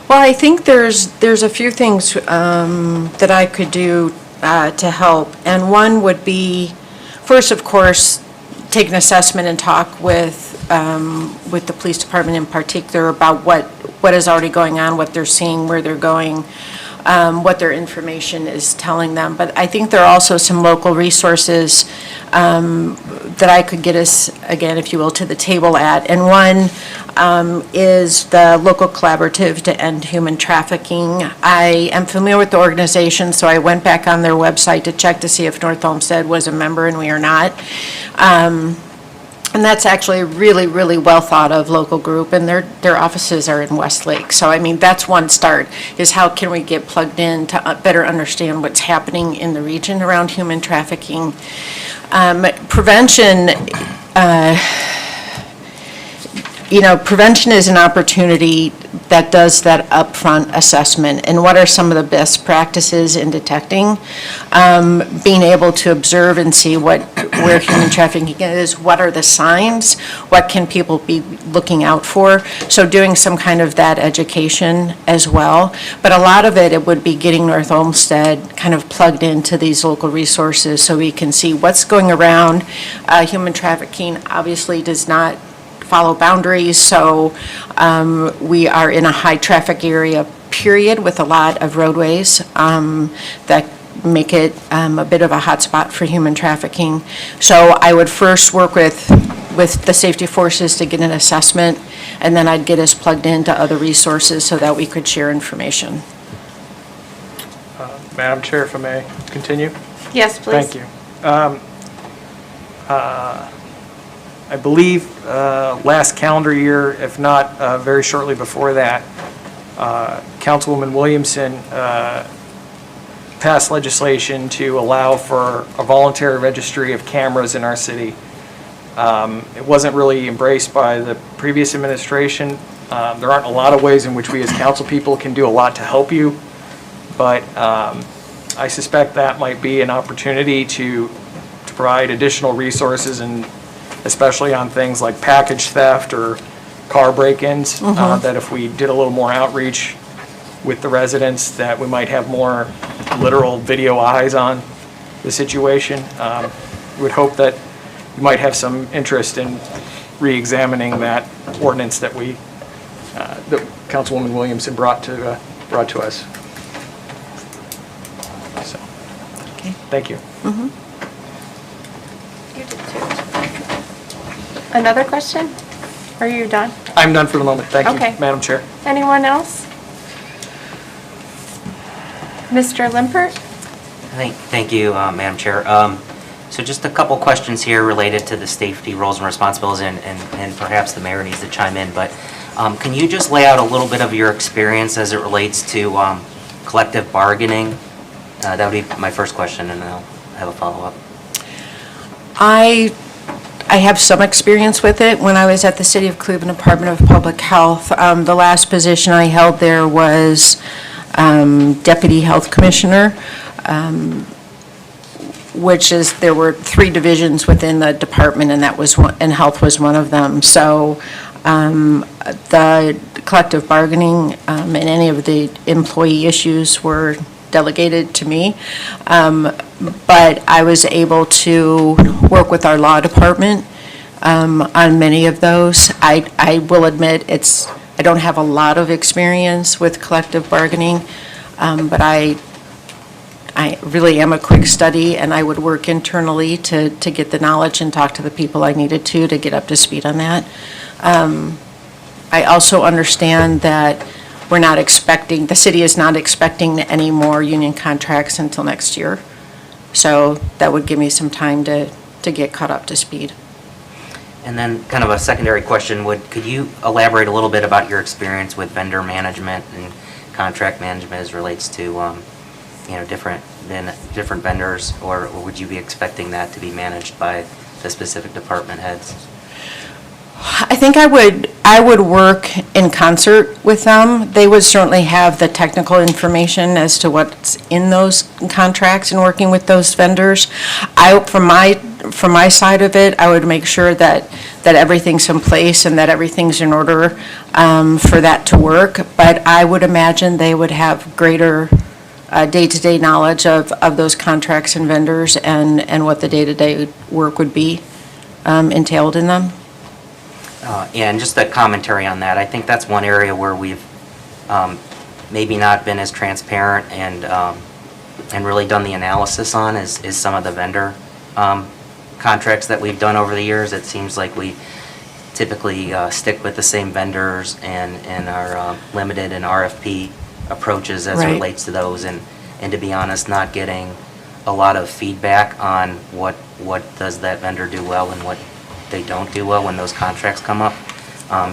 Well, I think there's a few things that I could do to help, and one would be, first, of course, take an assessment and talk with the police department in particular about what is already going on, what they're seeing, where they're going, what their information is telling them. But I think there are also some local resources that I could get us, again, if you will, to the table at. And one is the local collaborative to end human trafficking. I am familiar with the organization, so I went back on their website to check to see if North Olmsted was a member, and we are not. And that's actually a really, really well thought of local group, and their offices are in Westlake. So I mean, that's one start, is how can we get plugged in to better understand what's happening in the region around human trafficking. Prevention, prevention is an opportunity that does that upfront assessment, and what are some of the best practices in detecting, being able to observe and see where human trafficking is, what are the signs, what can people be looking out for, so doing some kind of that education as well. But a lot of it would be getting North Olmsted kind of plugged into these local resources so we can see what's going around. Human trafficking obviously does not follow boundaries, so we are in a high traffic area, period, with a lot of roadways that make it a bit of a hotspot for human trafficking. So I would first work with the safety forces to get an assessment, and then I'd get us plugged into other resources so that we could share information. Madam Chair, if I may continue? Yes, please. Thank you. I believe last calendar year, if not very shortly before that, Councilwoman Williamson passed legislation to allow for a voluntary registry of cameras in our city. It wasn't really embraced by the previous administration. There aren't a lot of ways in which we as council people can do a lot to help you, but I suspect that might be an opportunity to provide additional resources, and especially on things like package theft or car break-ins, that if we did a little more outreach with the residents, that we might have more literal video eyes on the situation. We would hope that you might have some interest in re-examining that ordinance that that Councilwoman Williamson brought to us. So, Okay. thank you. Another question? Are you done? I'm done for the moment. Thank you, Okay. Madam Chair. Anyone else? Mr. Limpert? Thank you, Madam Chair. So just a couple questions here related to the safety roles and responsibilities, and perhaps the mayor needs to chime in, but can you just lay out a little bit of your experience as it relates to collective bargaining? That would be my first question, and then I'll have a follow-up. I have some experience with it. When I was at the City of Cleveland Department of Public Health, the last position I held there was Deputy Health Commissioner, which is, there were 3 divisions within the department, and that was one, and health was one of them. So the collective bargaining and any of the employee issues were delegated to me. But I was able to work with our law department on many of those. I will admit, I don't have a lot of experience with collective bargaining, but I really am a quick study, and I would work internally to get the knowledge and talk to the people I needed to get up to speed on that. I also understand that we're not expecting, the city is not expecting any more union contracts until next year. So that would give me some time to get caught up to speed. And then kind of a secondary question could you elaborate a little bit about your experience with vendor management and contract management as relates to, different vendors, or would you be expecting that to be managed by the specific department heads? I think I would work in concert with them. They would certainly have the technical information as to what's in those contracts and working with those vendors. From my side of it, I would make sure that everything's in place and that everything's in order for that to work. But I would imagine they would have greater day-to-day knowledge of those contracts and vendors and what the day-to-day work would be entailed in them. And just a commentary on that, I think that's one area where we've maybe not been as transparent and really done the analysis on is some of the vendor contracts that we've done over the years. It seems like we typically stick with the same vendors and are limited in RFP approaches as it Right. relates to those, and to be honest, not getting a lot of feedback on what does that vendor do well and what they don't do well when those contracts come up.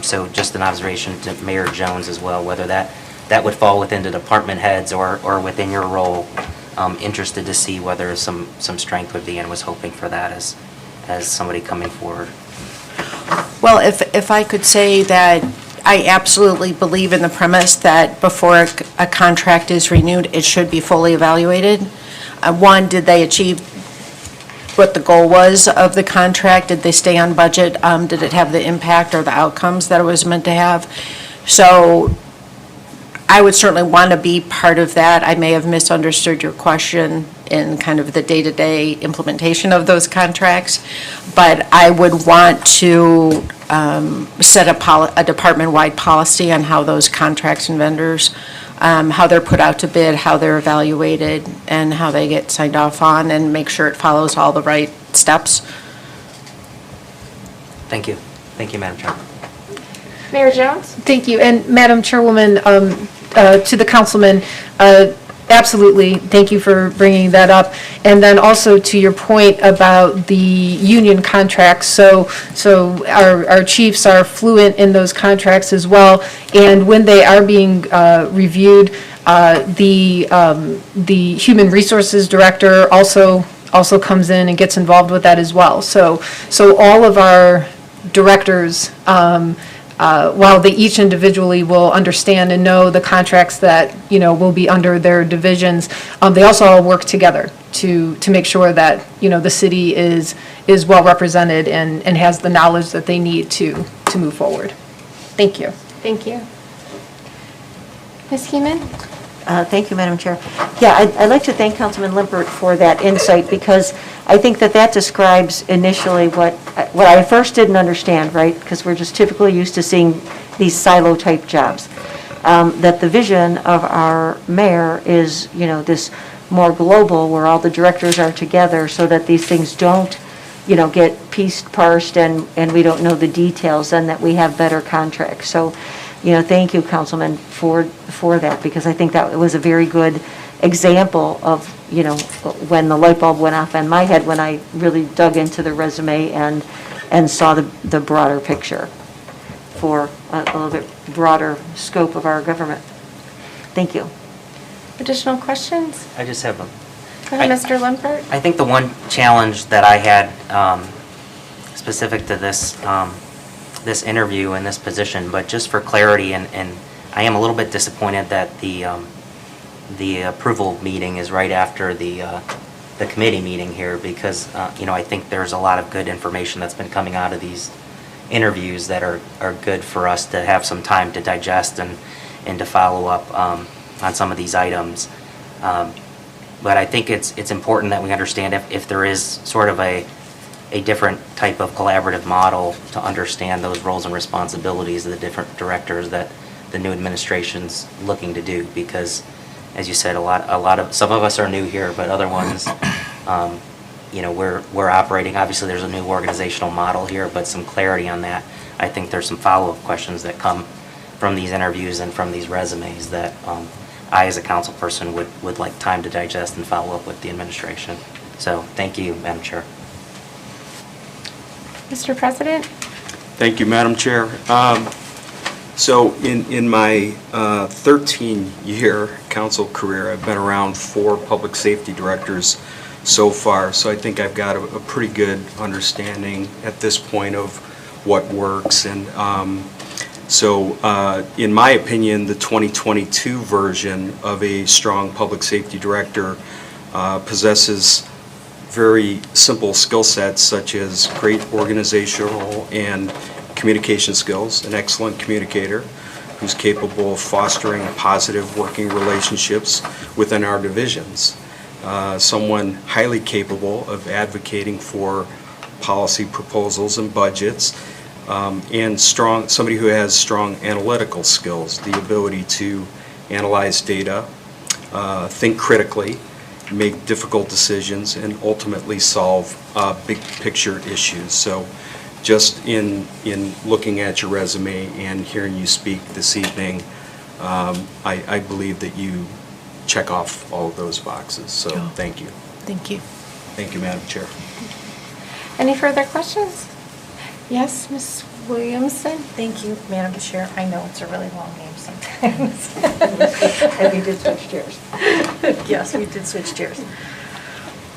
So just an observation to Mayor Jones as well, whether that would fall within the department heads or within your role. Interested to see whether some strength would be, and was hoping for that as somebody coming forward. Well, if I could say that I absolutely believe in the premise that before a contract is renewed, it should be fully evaluated. One, did they achieve what the goal was of the contract? Did they stay on budget? Did it have the impact or the outcomes that it was meant to have? So I would certainly want to be part of that. I may have misunderstood your question in kind of the day-to-day implementation of those contracts, but I would want to set a department-wide policy on how those contracts and vendors, how they're put out to bid, how they're evaluated, and how they get signed off on, and make sure it follows all the right steps. Thank you. Thank you, Madam Chair. Mayor Jones? Thank you. And Madam Chairwoman, to the councilman, absolutely, thank you for bringing that up. And then also to your point about the union contracts, so our chiefs are fluent in those contracts as well. And when they are being reviewed, the Human Resources Director also comes in and gets involved with that as well. So all of our directors, while they each individually will understand and know the contracts that, will be under their divisions, they also all work together to make sure that, the city is well represented and has the knowledge that they need to move forward. Thank you. Thank you. Ms. Heeman? Thank you, Madam Chair. Yeah, I'd like to thank Councilman Limpert for that insight, because I think that describes initially what I first didn't understand, right? Because we're just typically used to seeing these silo-type jobs. That the vision of our mayor is, this more global, where all the directors are together, so that these things don't get pieced, parsed, and we don't know the details, then that we have better contracts. So, thank you, Councilman, for that, because I think that was a very good example of, when the light bulb went off in my head, when I really dug into the resume and saw the broader picture for a little bit broader scope of our government. Thank you. Additional questions? I just have a Go ahead, Mr. Limpert. I think the one challenge that I had specific to this, this interview and this position, but just for clarity, and I am a little bit disappointed that the approval meeting is right after the committee meeting here, because, I think there's a lot of good information that's been coming out of these interviews that are good for us to have some time to digest and to follow up on some of these items. But I think it's important that we understand if there is sort of a different type of collaborative model to understand those roles and responsibilities of the different directors that the new administration's looking to do. Because, as you said, a lot of some of us are new here, but other ones, we're operating. Obviously, there's a new organizational model here, but some clarity on that. I think there's some follow-up questions that come from these interviews and from these resumes that I, as a council person, would like time to digest and follow up with the administration. So, thank you, Madam Chair. Mr. President? Thank you, Madam Chair. So in my 13-year council career, I've been around 4 public safety directors so far, so I think I've got a pretty good understanding at this point of what works. And so in my opinion, the 2022 version of a strong public safety director possesses very simple skill sets such as great organizational and communication skills, an excellent communicator who's capable of fostering positive working relationships within our divisions, someone highly capable of advocating for policy proposals and budgets, and somebody who has strong analytical skills, the ability to analyze data, think critically, make difficult decisions, and ultimately solve big picture issues. So just in looking at your resume and hearing you speak this evening, I believe that you check off all of those boxes. So thank you. Thank you. Thank you, Madam Chair. Any further questions? Yes, Ms. Williamson? Thank you, Madam Chair. I know it's a really long name sometimes. And we did switch chairs. Yes, we did switch chairs.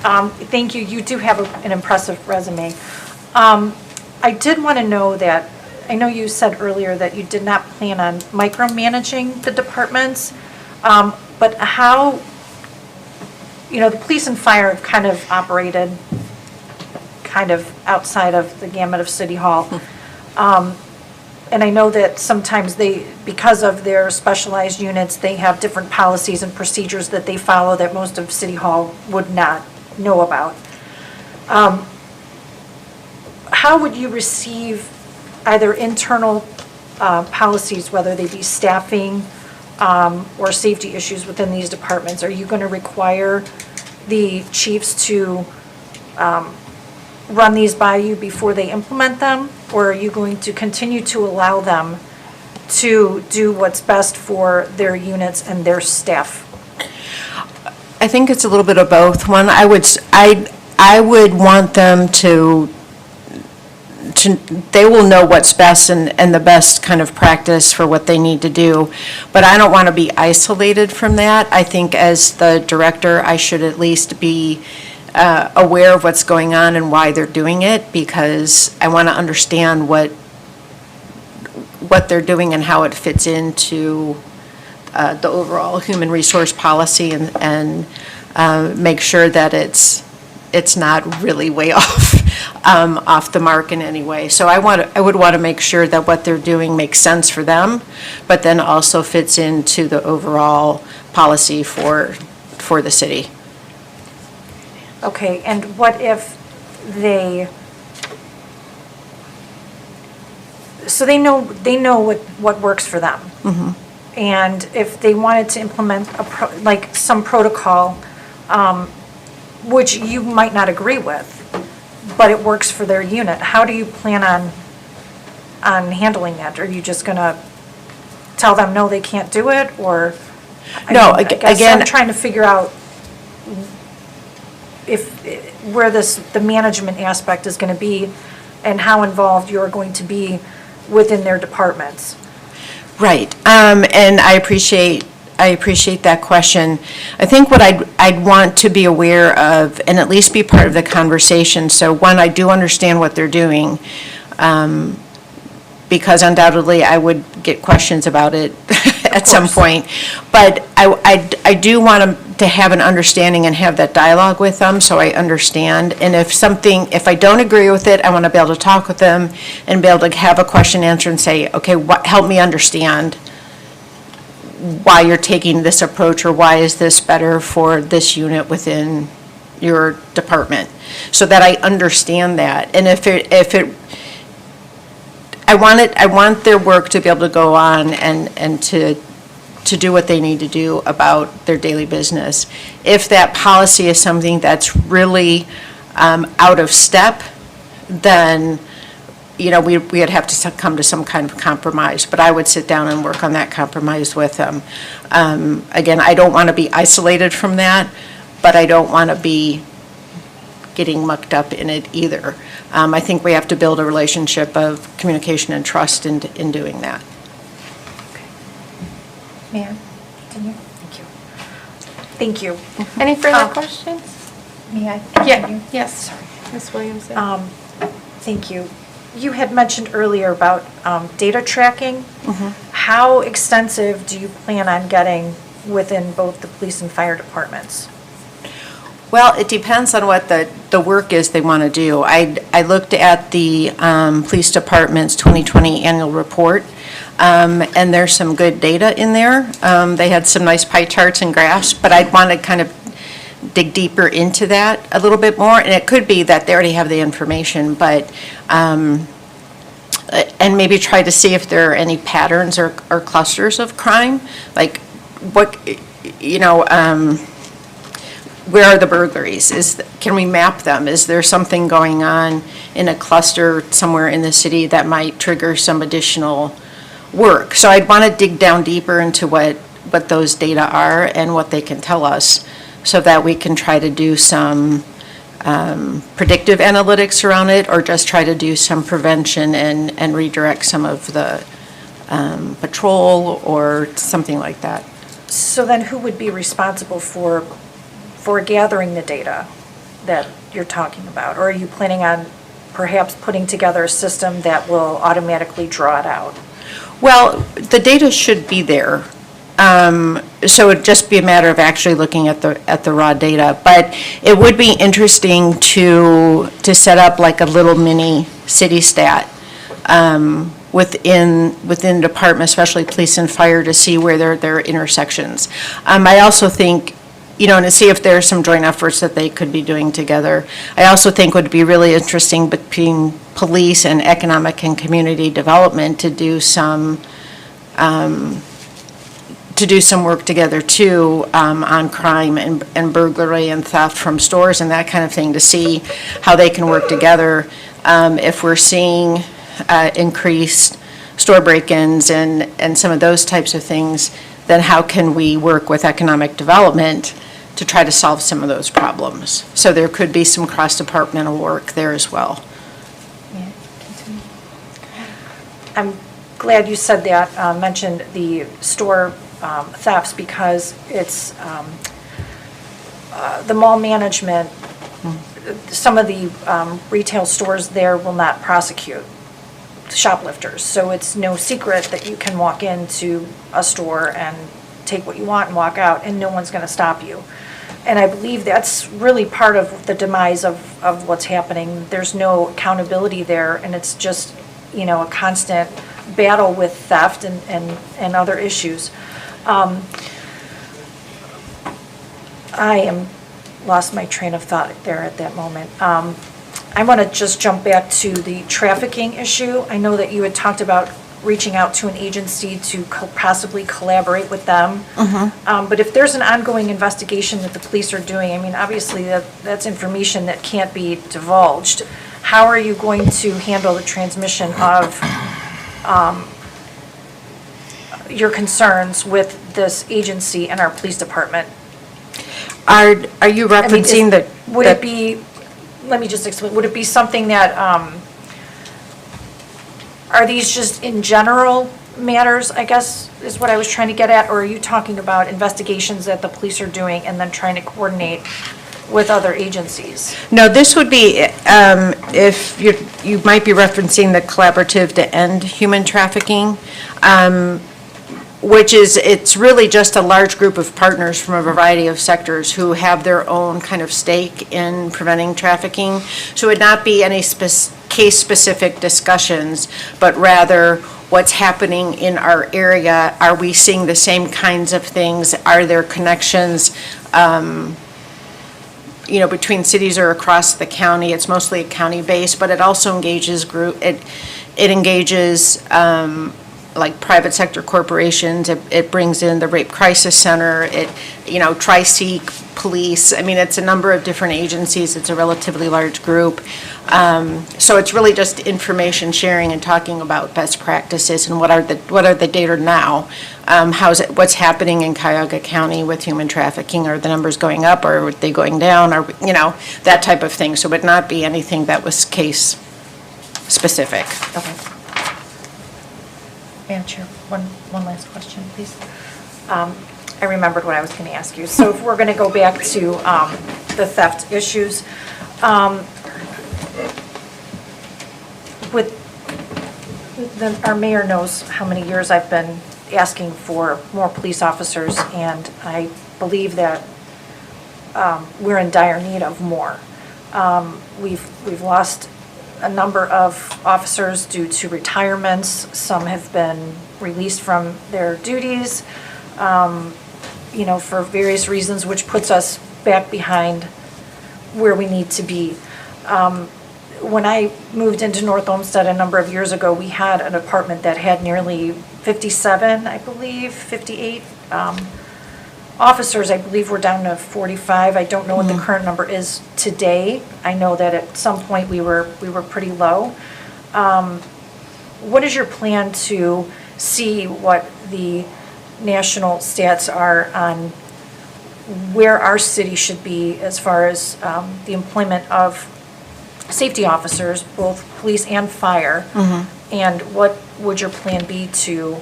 Thank you. You do have an impressive resume. I did want to know that, I know you said earlier that you did not plan on micromanaging the departments, but how, the police and fire have kind of operated kind of outside of the gamut of City Hall. And I know that sometimes because of their specialized units, they have different policies and procedures that they follow that most of City Hall would not know about. How would you receive either internal policies, whether they be staffing or safety issues within these departments? Are you going to require the chiefs to run these by you before they implement them? Or are you going to continue to allow them to do what's best for their units and their staff? I think it's a little bit of both. One, I would want them to they will know what's best and the best kind of practice for what they need to do. But I don't want to be isolated from that. I think as the director, I should at least be aware of what's going on and why they're doing it, because I want to understand what they're doing and how it fits into the overall human resource policy, and make sure that it's not really way off the mark in any way. So I would want to make sure that what they're doing makes sense for them, but then also fits into the overall policy for the city. Okay, and what if so they know what works for them? Mm-hmm. And if they wanted to implement some protocol, which you might not agree with, but it works for their unit. How do you plan on handling that? Are you just going to tell them, no, they can't do it, or? No, I guess again- I'm trying to figure out where the management aspect is going to be and how involved you're going to be within their departments. Right, and I appreciate that question. I think what I'd want to be aware of, and at least be part of the conversation, so one, I do understand what they're doing, because undoubtedly I would get questions about it at some point. But I do want them to have an understanding and have that dialogue with them, so I understand. And if I don't agree with it, I want to be able to talk with them and be able to have a question answered and say, okay, help me understand why you're taking this approach, or why is this better for this unit within your department, so that I understand that. And I want their work to be able to go on and to do what they need to do about their daily business. If that policy is something that's really out of step, then, we'd have to come to some kind of compromise. But I would sit down and work on that compromise with them. Again, I don't want to be isolated from that, but I don't want to be getting mucked up in it either. I think we have to build a relationship of communication and trust in doing that. Mayor, continue. Thank you. Thank you. Any further questions? May I Yeah, continue? yes, Ms. Williamson. Thank you. You had mentioned earlier about data tracking. How extensive do you plan on getting within both the police and fire departments? Well, it depends on what the work is they want to do. I looked at the police department's 2020 annual report, and there's some good data in there. They had some nice pie charts and graphs, but I'd want to kind of dig deeper into that a little bit more. And it could be that they already have the information, but, and maybe try to see if there are any patterns or clusters of crime, like what, where are the burglaries? Can we map them? Is there something going on in a cluster somewhere in the city that might trigger some additional work? So I'd want to dig down deeper into what those data are and what they can tell us, so that we can try to do some predictive analytics around it, or just try to do some prevention and redirect some of the patrol or something like that. So then who would be responsible for gathering the data that you're talking about? Or are you planning on perhaps putting together a system that will automatically draw it out? Well, the data should be there. So it'd just be a matter of actually looking at the raw data. But it would be interesting to set up like a little mini city stat within department, especially police and fire, to see where there are intersections. I also think, and to see if there are some joint efforts that they could be doing together. I also think would be really interesting between police and economic and community development to do some work together too, on crime and burglary and theft from stores and that kind of thing, to see how they can work together. If we're seeing increased store break-ins and some of those types of things, then how can we work with economic development to try to solve some of those problems? So there could be some cross-departmental work there as well. Yeah, continue. I'm glad you said that, mentioned the store thefts, because it's the mall management, some of the retail stores there will not prosecute shoplifters. So it's no secret that you can walk into a store and take what you want and walk out, and no one's going to stop you. And I believe that's really part of the demise of what's happening. There's no accountability there, and it's just, a constant battle with theft and other issues. I lost my train of thought there at that moment. I want to just jump back to the trafficking issue. I know that you had talked about reaching out to an agency to possibly collaborate with them. But if there's an ongoing investigation that the police are doing, I mean, obviously that's information that can't be divulged. How are you going to handle the transmission of your concerns with this agency and our police department? Are you I mean, referencing that? Would it be, let me just explain, would it be something that, are these just in general matters, I guess, is what I was trying to get at? Or are you talking about investigations that the police are doing and then trying to coordinate with other agencies? No, this would be, if you might be referencing the collaborative to end human trafficking, which is, it's really just a large group of partners from a variety of sectors who have their own kind of stake in preventing trafficking. So it would not be any case-specific discussions, but rather what's happening in our area. Are we seeing the same kinds of things? Are there connections, between cities or across the county? It's mostly a county base, but it also engages it engages like private sector corporations. It brings in the Rape Crisis Center, Tri-Seek, police. I mean, it's a number of different agencies. It's a relatively large group. So it's really just information sharing and talking about best practices and what are the data now. What's happening in Cuyahoga County with human trafficking? Are the numbers going up, or are they going down? Or, that type of thing. So it would not be anything that was case specific. Okay. Madam Chair, one last question, please. I remembered what I was going to ask you. So if we're going to go back to the theft issues, our mayor knows how many years I've been asking for more police officers, and I believe that we're in dire need of more. We've lost a number of officers due to retirements. Some have been released from their duties, for various reasons, which puts us back behind where we need to be. When I moved into North Olmsted a number of years ago, we had a department that had nearly 57, I believe, 58 officers. I believe we're down to 45. I don't know what the current number is today. I know that at some point we were pretty low. What is your plan to see what the national stats are on where our city should be as far as the employment of safety officers, both police and fire? And what would your plan be to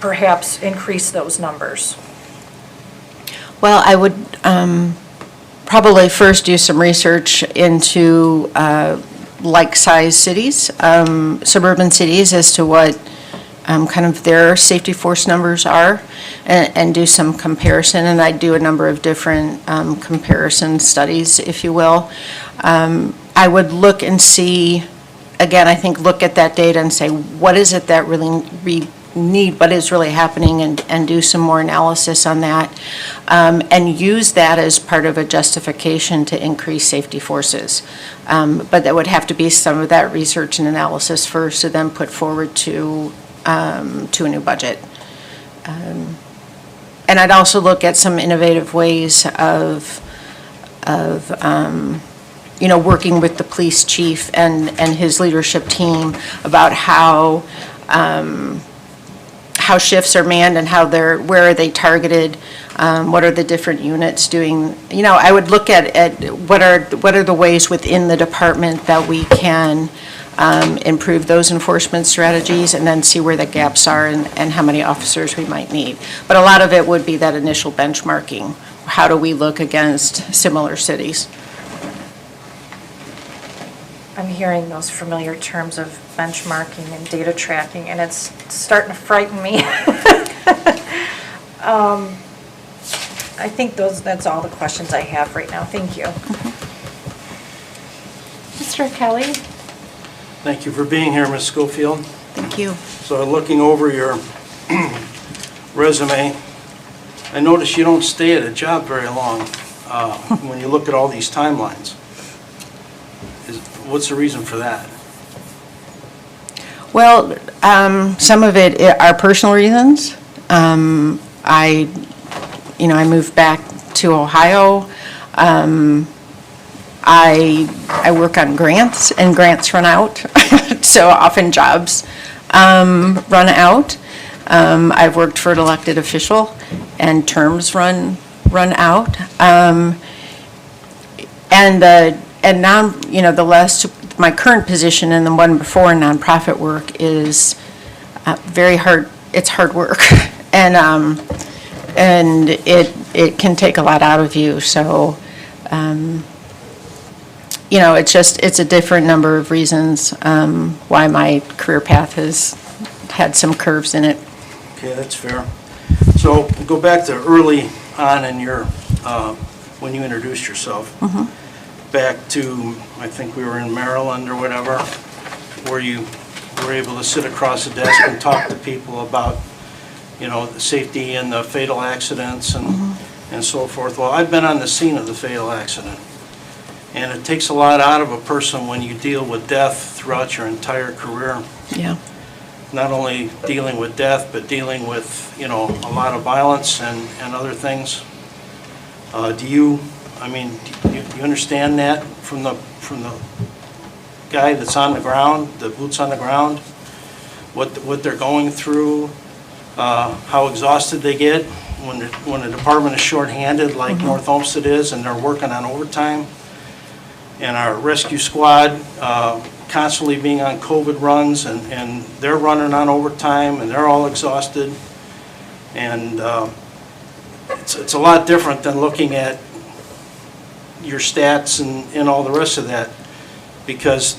perhaps increase those numbers? Well, I would probably first do some research into like-sized cities, suburban cities, as to what kind of their safety force numbers are, and do some comparison. And I'd do a number of different comparison studies, if you will. I would look and see, again, I think look at that data and say, what is it that really we need, what is really happening, and do some more analysis on that, and use that as part of a justification to increase safety forces. But that would have to be some of that research and analysis first, to then put forward to a new budget. And I'd also look at some innovative ways of working with the police chief and his leadership team about how shifts are manned and where are they targeted, what are the different units doing. I would look at what are the ways within the department that we can improve those enforcement strategies, and then see where the gaps are and how many officers we might need. But a lot of it would be that initial benchmarking. How do we look against similar cities? I'm hearing those familiar terms of benchmarking and data tracking, and it's starting to frighten me. I think that's all the questions I have right now. Thank you. Mr. Kelly? Thank you for being here, Ms. Schofield. Thank you. So looking over your resume, I notice you don't stay at a job very long when you look at all these timelines. What's the reason for that? Well, some of it are personal reasons. I moved back to Ohio. I work on grants, and grants run out, so often jobs run out. I've worked for an elected official, and terms run out. And now, my current position and the one before, nonprofit work, is very hard. It's hard work, and it can take a lot out of you. So, it's a different number of reasons why my career path has had some curves in it. Okay, that's fair. So go back to early on in your, when you introduced yourself. Back to, I think we were in Maryland or whatever, where you were able to sit across the desk and talk to people about, the safety and the fatal accidents and so forth. Well, I've been on the scene of the fatal accident. And it takes a lot out of a person when you deal with death throughout your entire career. Yeah. Not only dealing with death, but dealing with, a lot of violence and other things. Do you understand that from the guy that's on the ground, the boots on the ground, what they're going through, how exhausted they get when the department is shorthanded like North Olmsted is, and they're working on overtime, and our rescue squad constantly being on COVID runs, and they're running on overtime, and they're all exhausted, and it's a lot different than looking at your stats and all the rest of that, because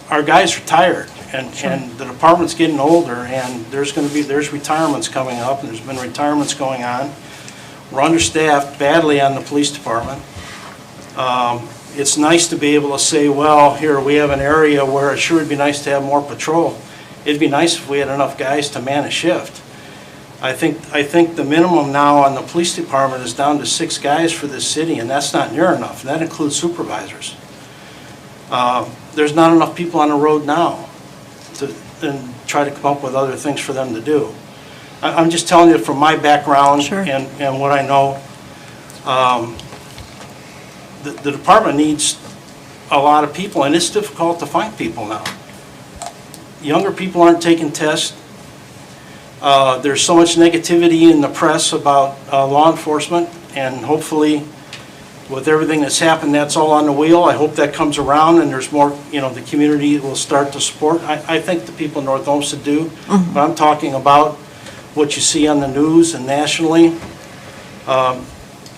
our guys are tired, and the department's getting older, and there's retirements coming up, and there's been retirements going on. We're understaffed badly on the police department. It's nice to be able to say, well, here we have an area where it sure would be nice to have more patrol. It'd be nice if we had enough guys to man a shift. I think the minimum now on the police department is down to 6 guys for this city, and that's not near enough. And that includes supervisors. There's not enough people on the road now to then try to come up with other things for them to do. I'm just telling you from my background and what I know. The department needs a lot of people, and it's difficult to find people now. Younger people aren't taking tests. There's so much negativity in the press about law enforcement, and hopefully with everything that's happened, that's all on the wheel. I hope that comes around and there's more, the community will start to support. I think the people in North Olmsted do, but I'm talking about what you see on the news and nationally.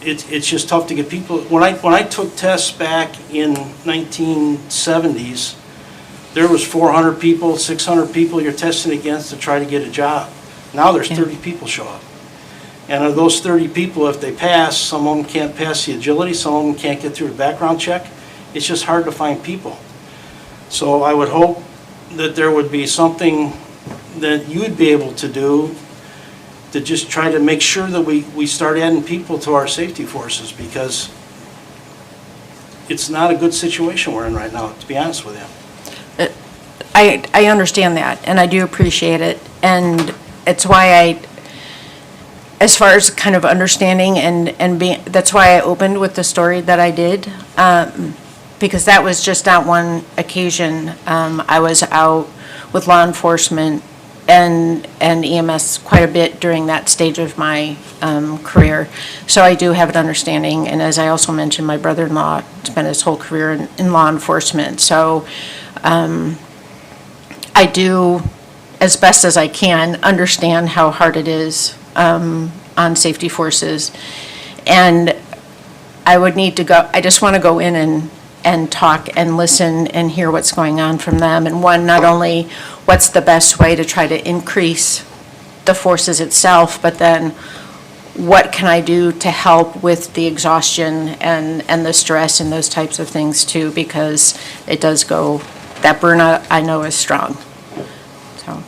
It's just tough to get people. When I took tests back in 1970s, there was 400 people, 600 people you're testing against to try to get a job. Now there's 30 people show up. And of those 30 people, if they pass, some of them can't pass the agility, some of them can't get through the background check. It's just hard to find people. So I would hope that there would be something that you would be able to do to just try to make sure that we start adding people to our safety forces, because it's not a good situation we're in right now, to be honest with you. I understand that, and I do appreciate it, and it's why as far as kind of understanding and being, that's why I opened with the story that I did, because that was just not one occasion. I was out with law enforcement and EMS quite a bit during that stage of my career. So I do have an understanding, and as I also mentioned, my brother-in-law spent his whole career in law enforcement. So I do, as best as I can, understand how hard it is on safety forces. And I would need to go, I just want to go in and talk and listen and hear what's going on from them. And one, not only what's the best way to try to increase the forces itself, but then what can I do to help with the exhaustion and the stress and those types of things too, because it does go, that burnout I know is strong. So.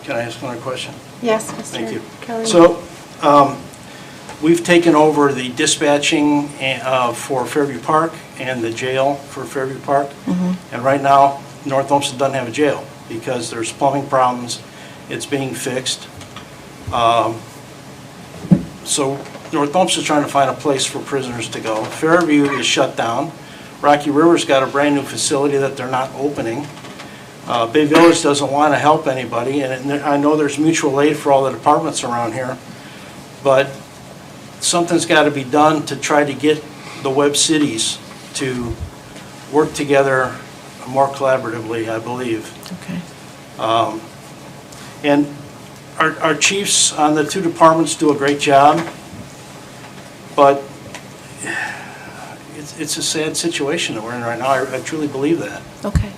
Can I ask another question? Yes, Thank you. Mr. Kelly. So, we've taken over the dispatching for Fairview Park and the jail for Fairview Park. And right now, North Olmsted doesn't have a jail. because there's plumbing problems. It's being fixed. So North Olmsted's trying to find a place for prisoners to go. Fairview is shut down. Rocky River's got a brand-new facility that they're not opening. Bay Village doesn't want to help anybody, and I know there's mutual aid for all the departments around here, but something's got to be done to try to get the web cities to work together more collaboratively, I believe. Okay. And our chiefs on the two departments do a great job, but it's a sad situation that we're in right now. I truly believe that. Okay.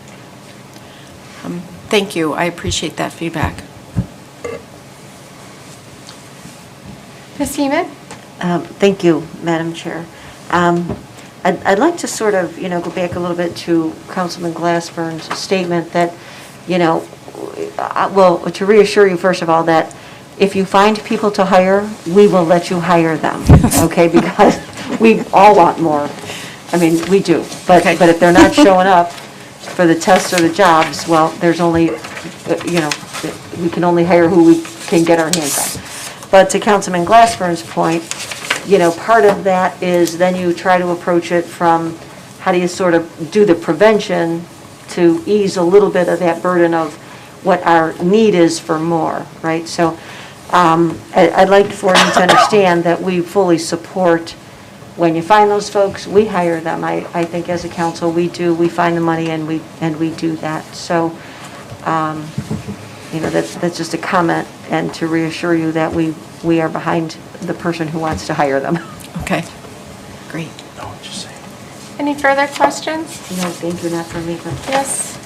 Thank you. I appreciate that feedback. Ms. Heeman? Thank you, Madam Chair. I'd like to sort of, go back a little bit to Councilman Glassburn's statement that, well, to reassure you, first of all, that if you find people to hire, we will let you hire them, okay? Because we all want more. I mean, we do. But if they're not showing up for the tests or the jobs, well, there's only, we can only hire who we can get our hands on. But to Councilman Glassburn's point, part of that is then you try to approach it from how do you sort of do the prevention to ease a little bit of that burden of what our need is for more, right? So I'd like for you to understand that we fully support when you find those folks, we hire them. I think as a council, we find the money and we do that. So, that's just a comment and to reassure you that we are behind the person who wants to hire them. Okay. Great. No, just saying. Any further questions? No, thank you, not for me, but. Yes,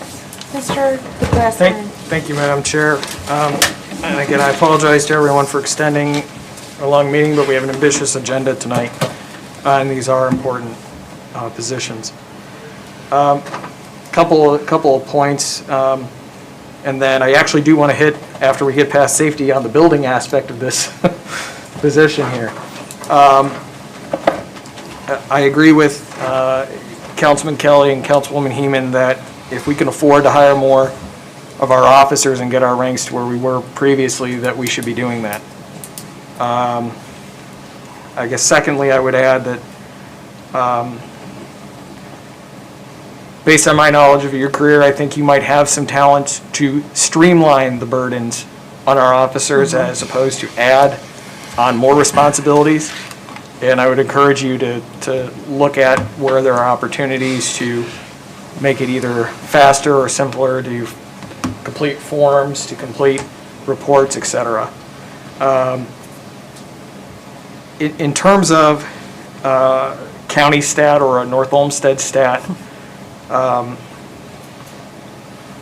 Mr. Glassman. Thank you, Madam Chair. And again, I apologize to everyone for extending a long meeting, but we have an ambitious agenda tonight, and these are important positions. Couple of points, and then I actually do want to hit, after we get past safety, on the building aspect of this position here. I agree with Councilman Kelly and Councilwoman Heeman that if we can afford to hire more of our officers and get our ranks to where we were previously, that we should be doing that. I guess secondly, I would add that based on my knowledge of your career, I think you might have some talent to streamline the burdens on our officers as opposed to add on more responsibilities. And I would encourage you to look at where there are opportunities to make it either faster or simpler to complete forms, to complete reports, etc. In terms of county stat or a North Olmsted stat,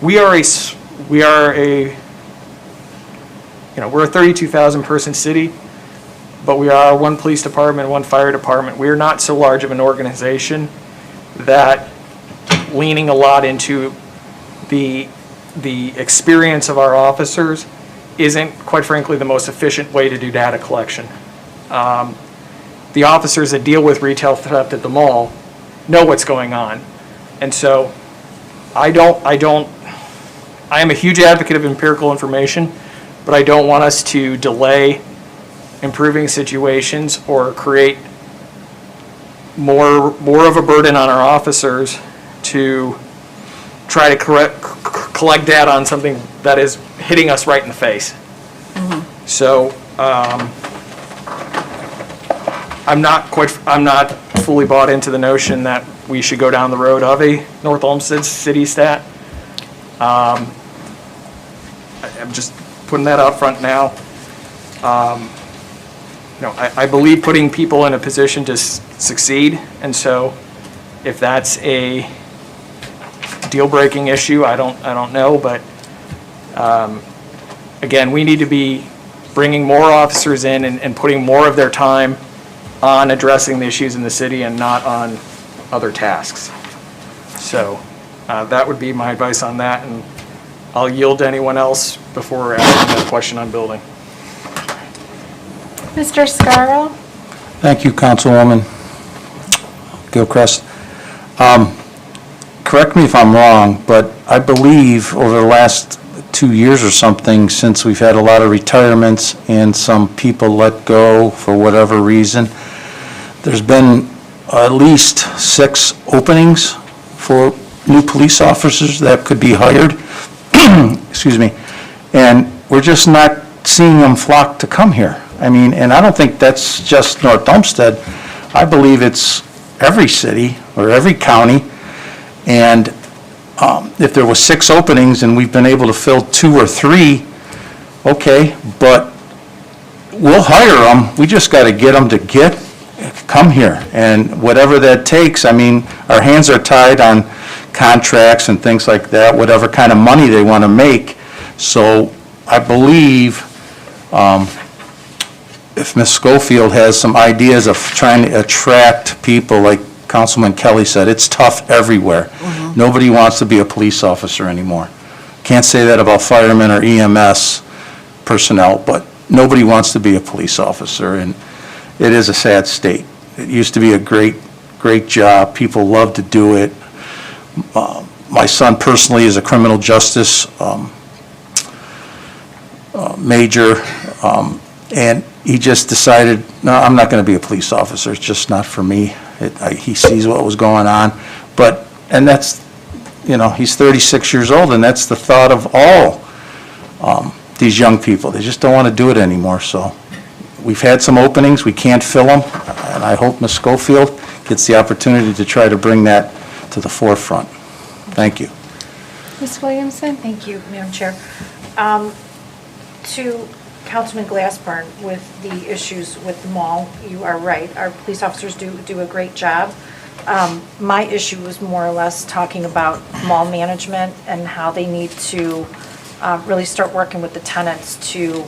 we're a 32,000 person city, but we are one police department, one fire department. We are not so large of an organization that leaning a lot into the experience of our officers isn't, quite frankly, the most efficient way to do data collection. The officers that deal with retail theft at the mall know what's going on. And so I am a huge advocate of empirical information, but I don't want us to delay improving situations or create more of a burden on our officers to try to collect data on something that is hitting us right in the face. So I'm not fully bought into the notion that we should go down the road of a North Olmsted city stat. I'm just putting that out front now. I believe putting people in a position to succeed, and so if that's a deal-breaking issue, I don't know, but again, we need to be bringing more officers in and putting more of their time on addressing the issues in the city and not on other tasks. So that would be my advice on that, and I'll yield to anyone else before asking that question on building. Mr. Scarrow? Thank you, Councilwoman Gilchrist. correct me if I'm wrong, but I believe over the last 2 years or something, since we've had a lot of retirements and some people let go for whatever reason, there's been at least 6 openings for new police officers that could be hired. Excuse me. And we're just not seeing them flock to come here. I mean, and I don't think that's just North Olmsted. I believe it's every city or every county. And if there was 6 openings and we've been able to fill 2 or 3, okay, but we'll hire them. We just got to get them to come here. And whatever that takes, I mean, our hands are tied on contracts and things like that, whatever kind of money they want to make. So I believe if Ms. Schofield has some ideas of trying to attract people, like Councilman Kelly said, it's tough everywhere. Nobody wants to be a police officer anymore. Can't say that about firemen or EMS personnel, but nobody wants to be a police officer, and it is a sad state. It used to be a great job. People love to do it. My son personally is a criminal justice major, and he just decided, no, I'm not going to be a police officer. It's just not for me. He sees what was going on. And that's, he's 36 years old, and that's the thought of all these young people. They just don't want to do it anymore. So we've had some openings. We can't fill them, and I hope Ms. Schofield gets the opportunity to try to bring that to the forefront. Thank you. Ms. Williamson? Thank you, Madam Chair. To Councilman Glassburn, with the issues with the mall, you are right. Our police officers do a great job. My issue was more or less talking about mall management and how they need to really start working with the tenants to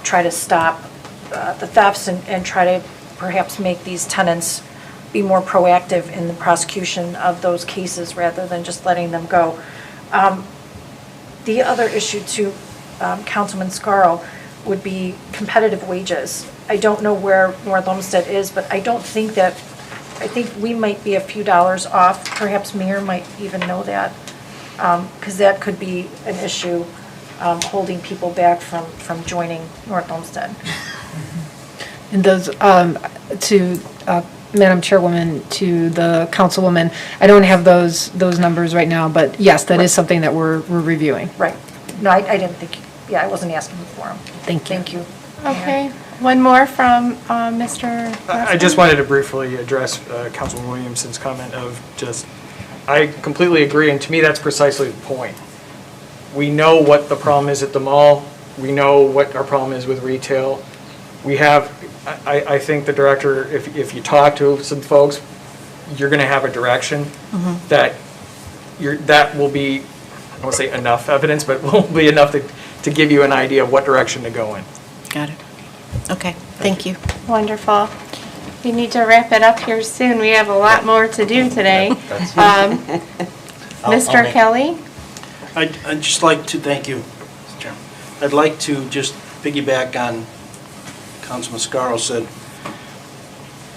try to stop the thefts and try to perhaps make these tenants be more proactive in the prosecution of those cases rather than just letting them go. The other issue to Councilman Scarl would be competitive wages. I don't know where North Olmsted is, but I think we might be a few dollars off. Perhaps Mayor might even know that, because that could be an issue holding people back from joining North Olmsted. And those, to Madam Chairwoman, to the Councilwoman, I don't have those numbers right now, but yes, that is something that we're reviewing. Right. No, I didn't think, I wasn't asking for them. Thank you. Thank you. Okay. One more from Mr. I just wanted to briefly address Councilman Williamson's comment of I completely agree, and to me, that's precisely the point. We know what the problem is at the mall. We know what our problem is with retail. We have, I think the director, if you talk to some folks, you're going to have a direction that will be, I won't say enough evidence, but will be enough to give you an idea of what direction to go in. Got it. Okay, thank you. Wonderful. We need to wrap it up here soon. We have a lot more to do today. Mr. Kelly? I'd just like to, thank you, Mr. Chairman. I'd like to just piggyback on Councilman Scarl said.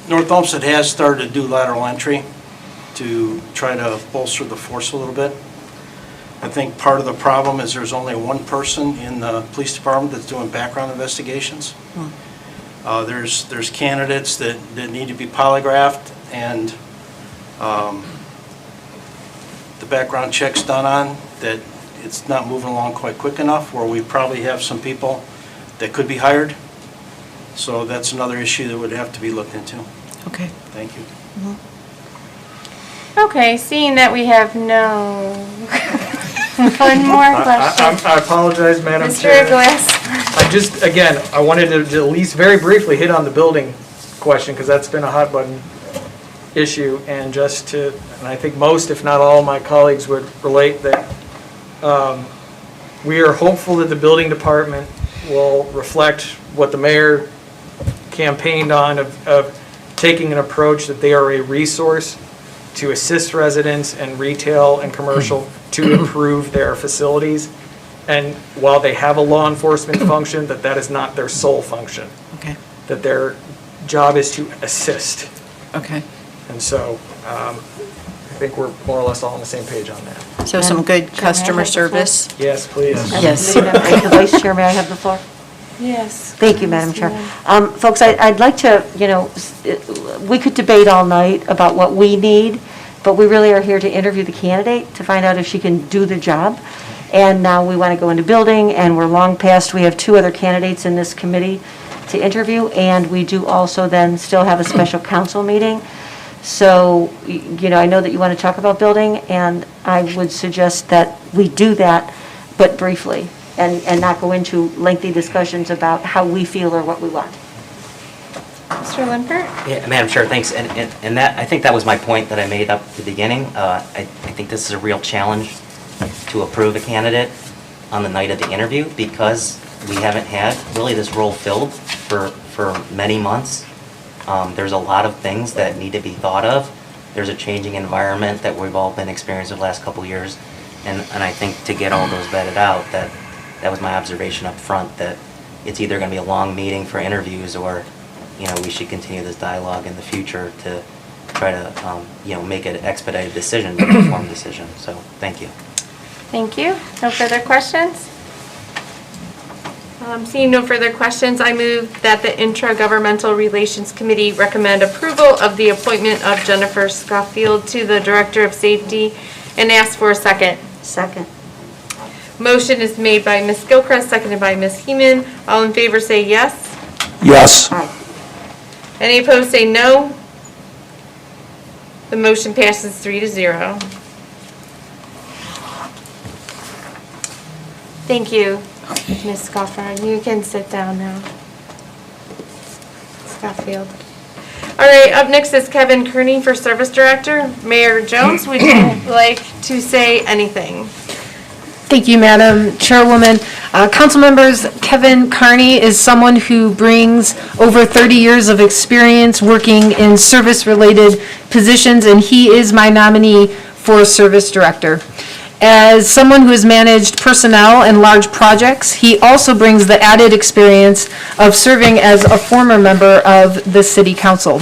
North Olmsted has started to do lateral entry to try to bolster the force a little bit. I think part of the problem is there's only one person in the police department that's doing background investigations. There's candidates that need to be polygraphed and the background checks done on, that it's not moving along quite quick enough, where we probably have some people that could be hired. So that's another issue that would have to be looked into. Okay. Thank you. Okay, seeing that we have no one more question. I apologize, Madam Mr. Chair. Glass. I wanted to at least very briefly hit on the building question, because that's been a hot button issue, and and I think most, if not all, my colleagues would relate that we are hopeful that the building department will reflect what the mayor campaigned on of taking an approach that they are a resource to assist residents and retail and commercial to improve their facilities. And while they have a law enforcement function, that is not their sole function. Okay. That their job is to assist. Okay. And so think we're more or less all on the same page on that. So some good Chair, may I customer have the floor? service. Yes, please. Yes. The Vice Chair, may I have the floor? Yes. Thank you, Madam Chair. Folks, I'd like to, we could debate all night about what we need, but we really are here to interview the candidate to find out if she can do the job. And now we want to go into building, and we're long past, we have 2 other candidates in this committee to interview, and we do also then still have a special council meeting. So, I know that you want to talk about building, and I would suggest that we do that, but briefly, and not go into lengthy discussions about how we feel or what we want. Mr. Limpert? Yeah, Madam Chair, thanks. And that, I think that was my point that I made up at the beginning. I think this is a real challenge to approve a candidate on the night of the interview because we haven't had really this role filled for many months. There's a lot of things that need to be thought of. There's a changing environment that we've all been experiencing the last couple of years. And I think to get all those vetted out, that was my observation up front, that it's either going to be a long meeting for interviews or, we should continue this dialogue in the future to try to, make an expedited decision, but an informed decision. So, thank you. Thank you. No further questions? Seeing no further questions, I move that the Intra-Governmental Relations Committee recommend approval of the appointment of Jennifer Schofield to the Director of Safety and ask for a second. Second. Motion is made by Ms. Gilchrist, seconded by Ms. Heeman. All in favor say yes. Yes. Aye. Any opposed say no. The motion passes 3-0. Thank you, Ms. Schofield. You can sit down now. Schofield. All right, up next is Kevin Kearney for Service Director. Mayor Jones, would you like to say anything? Thank you, Madam Chairwoman. Council members, Kevin Kearney is someone who brings over 30 years of experience working in service-related positions, and he is my nominee for Service Director. As someone who has managed personnel and large projects, he also brings the added experience of serving as a former member of the City Council.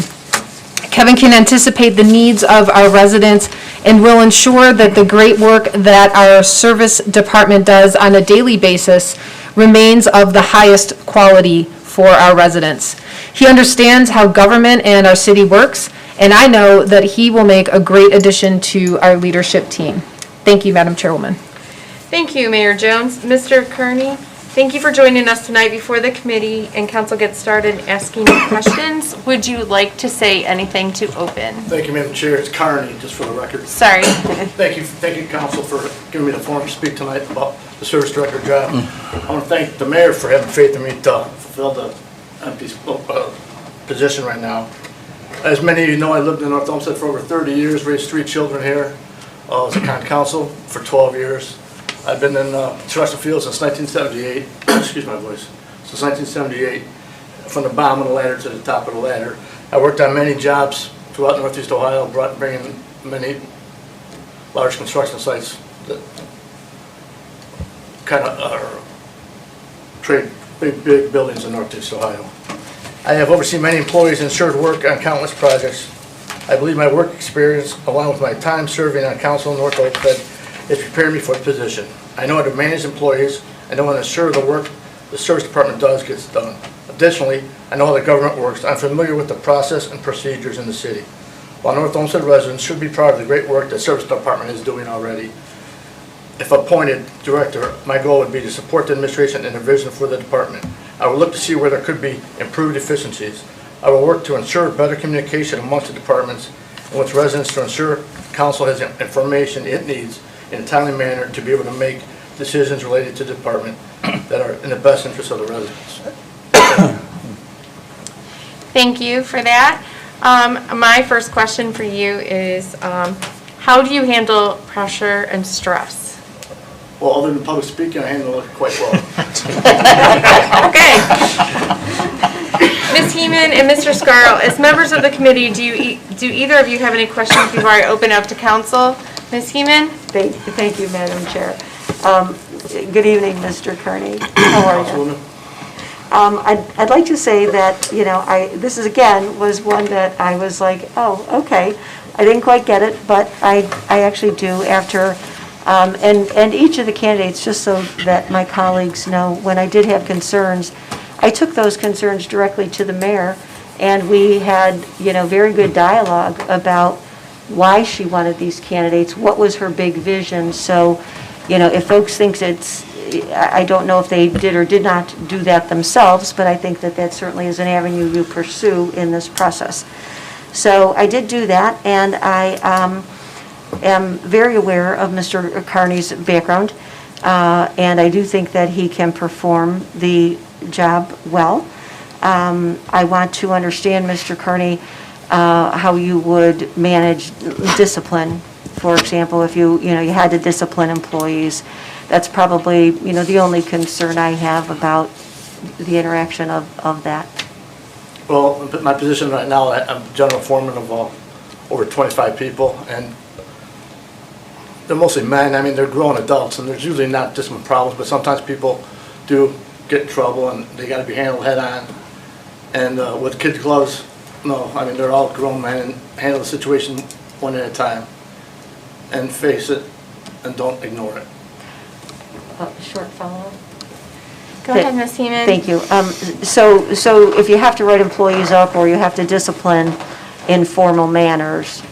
Kevin can anticipate the needs of our residents and will ensure that the great work that our service department does on a daily basis remains of the highest quality for our residents. He understands how government and our city works, and I know that he will make a great addition to our leadership team. Thank you, Madam Chairwoman. Thank you, Mayor Jones. Mr. Kearney, thank you for joining us tonight before the committee and council gets started asking you questions. Would you like to say anything to open? Thank you, Madam Chair. It's Carney, just for the record. Sorry. Thank you, council, for giving me the forum to speak tonight about the service director job. I want to thank the mayor for having faith in me to fulfill the empty position right now. As many of you know, I lived in North Olmsted for over 30 years, raised 3 children here. I was a county council for 12 years. I've been in terrestrial field since 1978, excuse my voice, since 1978, from the bottom of the ladder to the top of the ladder. I worked on many jobs throughout Northeast Ohio, bringing many large construction sites that kind of trade big buildings in Northeast Ohio. I have overseen many employees and ensured work on countless projects. I believe my work experience, along with my time serving on council in North Olmsted, has prepared me for the position. I know how to manage employees. I know how to ensure the work the service department does gets done. Additionally, I know how the government works. I'm familiar with the process and procedures in the city. While North Olmsted residents should be proud of the great work the service department is doing already, if appointed director, my goal would be to support the administration and the vision for the department. I will look to see where there could be improved efficiencies. I will work to ensure better communication amongst the departments and with residents to ensure council has the information it needs in a timely manner to be able to make decisions related to the department that are in the best interest of the residents. Thank you for that. My first question for you is, how do you handle pressure and stress? Well, other than public speaking, I handle it quite well. Okay. Ms. Heeman and Mr. Scarl, as members of the committee, do either of you have any questions before I open up to council? Ms. Heeman? Thank you, Madam Chair. Good evening, Mr. Kearney. How are you? I'd like to say that, this is, again, was one that I was like, oh, okay. I didn't quite get it, but I actually do after, and each of the candidates, just so that my colleagues know, when I did have concerns, I took those concerns directly to the mayor, and we had, very good dialogue about why she wanted these candidates, what was her big vision. So, if folks think I don't know if they did or did not do that themselves, but I think that certainly is an avenue you pursue in this process. So I did do that, and I am very aware of Mr. Carney's background, and I do think that he can perform the job well. I want to understand, Mr. Carney, how you would manage discipline. For example, if you had to discipline employees, that's probably, the only concern I have about the interaction of that. Well, my position right now, I'm general foreman of over 25 people, and they're mostly men. I mean, they're grown adults, and there's usually not discipline problems, but sometimes people do get in trouble, and they got to be handled head on. And with kid gloves, no, I mean, they're all grown men, and handle the situation one at a time, and face it, and don't ignore it. Short follow-up? Go ahead, Ms. Heeman. Thank you. So if you have to write employees up or you have to discipline in formal manners,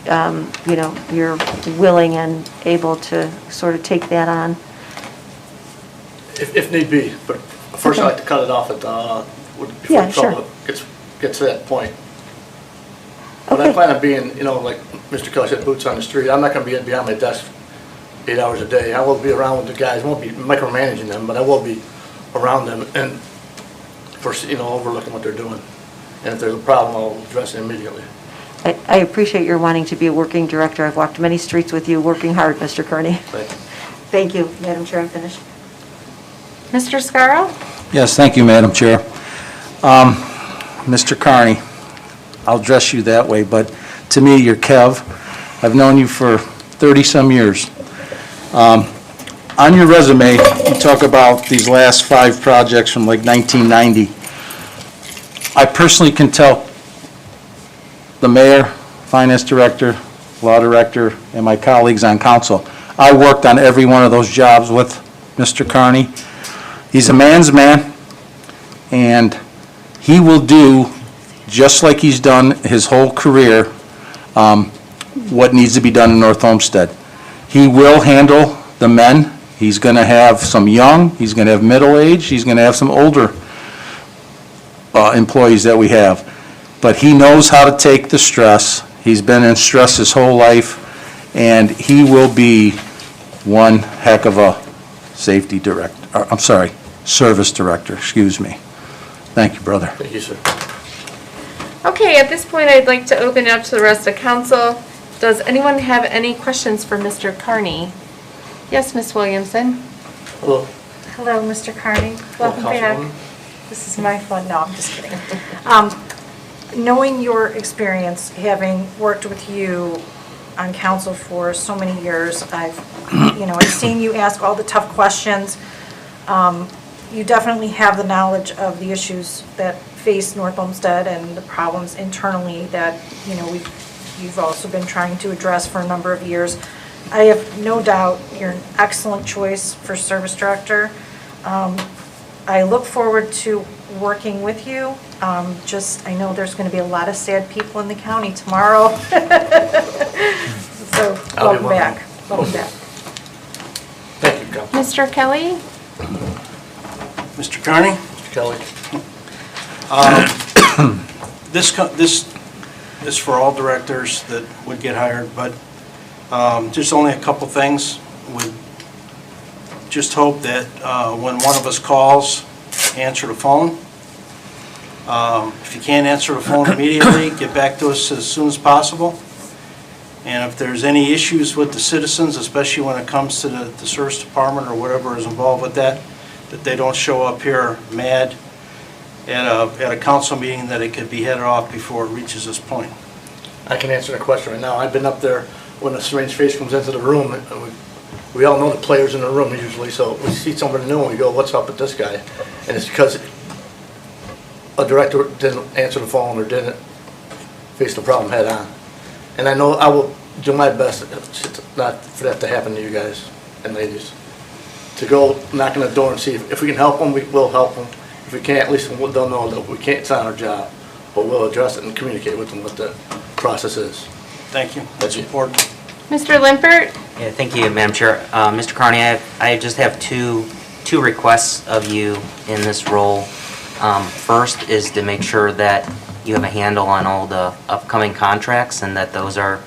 you're willing and able to sort of take that on? If need be, but first Okay. I like to cut it off before Yeah, sure. trouble gets to that point. But I Okay. plan on being, like Mr. Kelly said, boots on the street. I'm not going to be behind my desk 8 hours a day. I will be around with the guys. I won't be micromanaging them, but I will be around them and, overlooking what they're doing. And if there's a problem, I'll address it immediately. I appreciate your wanting to be a working director. I've walked many streets with you, working hard, Mr. Kearney. Thank you. Thank you, Madam Chair, I'm finished. Mr. Scarrow? Yes, thank you, Madam Chair. Mr. Carney, I'll address you that way, but to me, you're Kev. I've known you for 30-some years. On your resume, you talk about these last 5 projects from like 1990. I personally can tell the mayor, finance director, law director, and my colleagues on council, I worked on every one of those jobs with Mr. Carney. He's a man's man, and he will do, just like he's done his whole career, what needs to be done in North Olmsted. He will handle the men. He's going to have some young, he's going to have middle-aged, he's going to have some older employees that we have. But he knows how to take the stress. He's been in stress his whole life, and he will be one heck of a service director, excuse me. Thank you, brother. Thank you, sir. Okay, at this point, I'd like to open it up to the rest of council. Does anyone have any questions for Mr. Carney? Yes, Ms. Williamson? Hello. Hello, Mr. Carney. Welcome back. Councilwoman. This is my fun, no, I'm just kidding. Knowing your experience, having worked with you on council for so many years, I've seen you ask all the tough questions. You definitely have the knowledge of the issues that face North Olmsted and the problems internally that, you've also been trying to address for a number of years. I have no doubt you're an excellent choice for service director. I look forward to working with you. I know there's going to be a lot of sad people in the county tomorrow. So, I'll be welcome one of back. them. Welcome back. Thank you, Council. Mr. Kelly? Mr. Carney? Mr. Kelly. This is for all directors that would get hired, but just only a couple things. Would just hope that when one of us calls, answer the phone. If you can't answer the phone immediately, get back to us as soon as possible. And if there's any issues with the citizens, especially when it comes to the service department or whatever is involved with that they don't show up here mad at a council meeting, that it could be headed off before it reaches this point. I can answer the question right now. I've been up there when a strange face comes into the room, and we all know the players in the room usually, so we see somebody new and we go, what's up with this guy? And it's because a director didn't answer the phone or didn't face the problem head on. And I know I will do my best not for that to happen to you guys and ladies. To go knock on the door and see if we can help them, we will help them. If we can't, at least they'll know that we can't, it's not our job, but we'll address it and communicate with them what the process is. Thank you. That's important. Mr. Limpert? Yeah, thank you, Madam Chair. Mr. Carney, I just have two requests of you in this role. First is to make sure that you have a handle on all the upcoming contracts and that those are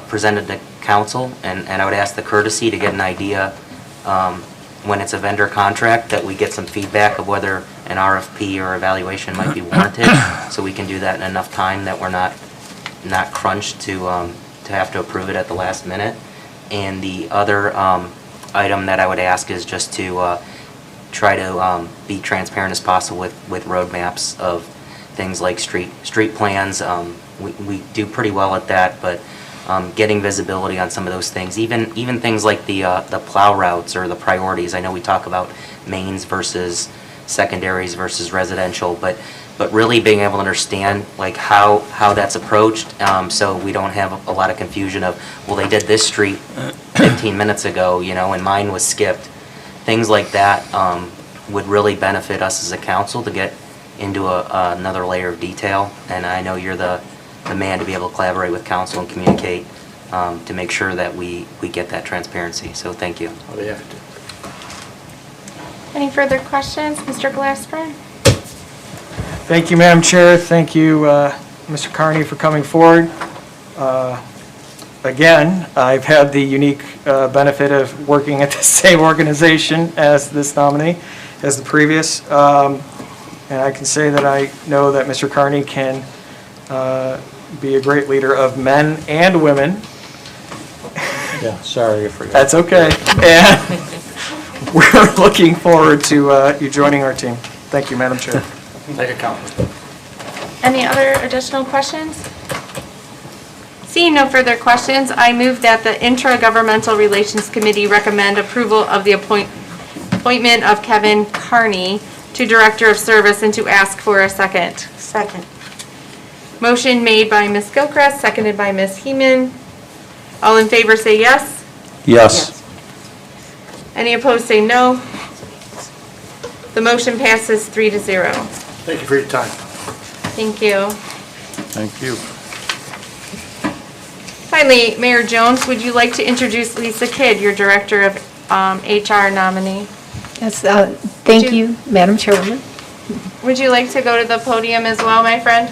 presented to council. And I would ask the courtesy to get an idea when it's a vendor contract, that we get some feedback of whether an RFP or evaluation might be warranted, so we can do that in enough time that we're not crunched to have to approve it at the last minute. And the other item that I would ask is just to try to be transparent as possible with roadmaps of things like street plans. We do pretty well at that, but getting visibility on some of those things, even things like the plow routes or the priorities. I know we talk about mains versus secondaries versus residential, but really being able to understand like how that's approached, so we don't have a lot of confusion of, well, they did this street 15 minutes ago, and mine was skipped. Things like that would really benefit us as a council to get into another layer of detail, and I know you're the man to be able to collaborate with council and communicate to make sure that we get that transparency. So thank you. I'll be happy to. Any further questions? Mr. Glassberg? Thank you, Madam Chair. Thank you, Mr. Carney, for coming forward. Again, I've had the unique benefit of working at the same organization as this nominee, as the previous. And I can say that I know that Mr. Carney can be a great leader of men and women. Yeah, sorry, I forgot. That's okay. And we're looking forward to you joining our team. Thank you, Madam Chair. Thank you, Councilman. Any other additional questions? Seeing no further questions, I move that the Intra-Governmental Relations Committee recommend approval of the appointment of Kevin Carney to Director of Service and to ask for a second. Second. Motion made by Ms. Gilchrist, seconded by Ms. Heeman. All in favor say yes. Yes. Any opposed say no. The motion passes 3-0. Thank you for your time. Thank you. Thank you. Finally, Mayor Jones, would you like to introduce Lisa Kidd, your Director of HR nominee? Yes, thank you, Madam Chairwoman. Would you like to go to the podium as well, my friend?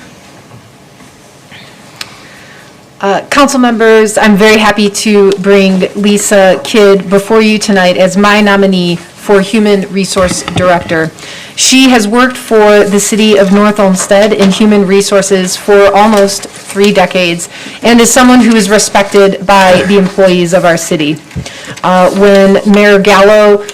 Council members, I'm very happy to bring Lisa Kidd before you tonight as my nominee for Human Resource Director. She has worked for the city of North Olmsted in human resources for almost 3 decades and is someone who is respected by the employees of our city. When Mayor Gallo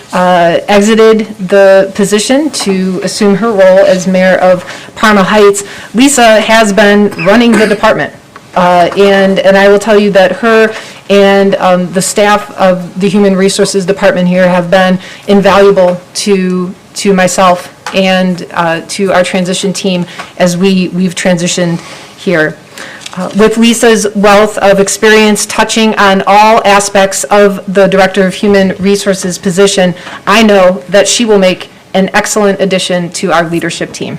exited the position to assume her role as mayor of Parma Heights, Lisa has been running the department. And I will tell you that her and the staff of the Human Resources Department here have been invaluable to myself and to our transition team as we've transitioned here. With Lisa's wealth of experience touching on all aspects of the Director of Human Resources position, I know that she will make an excellent addition to our leadership team.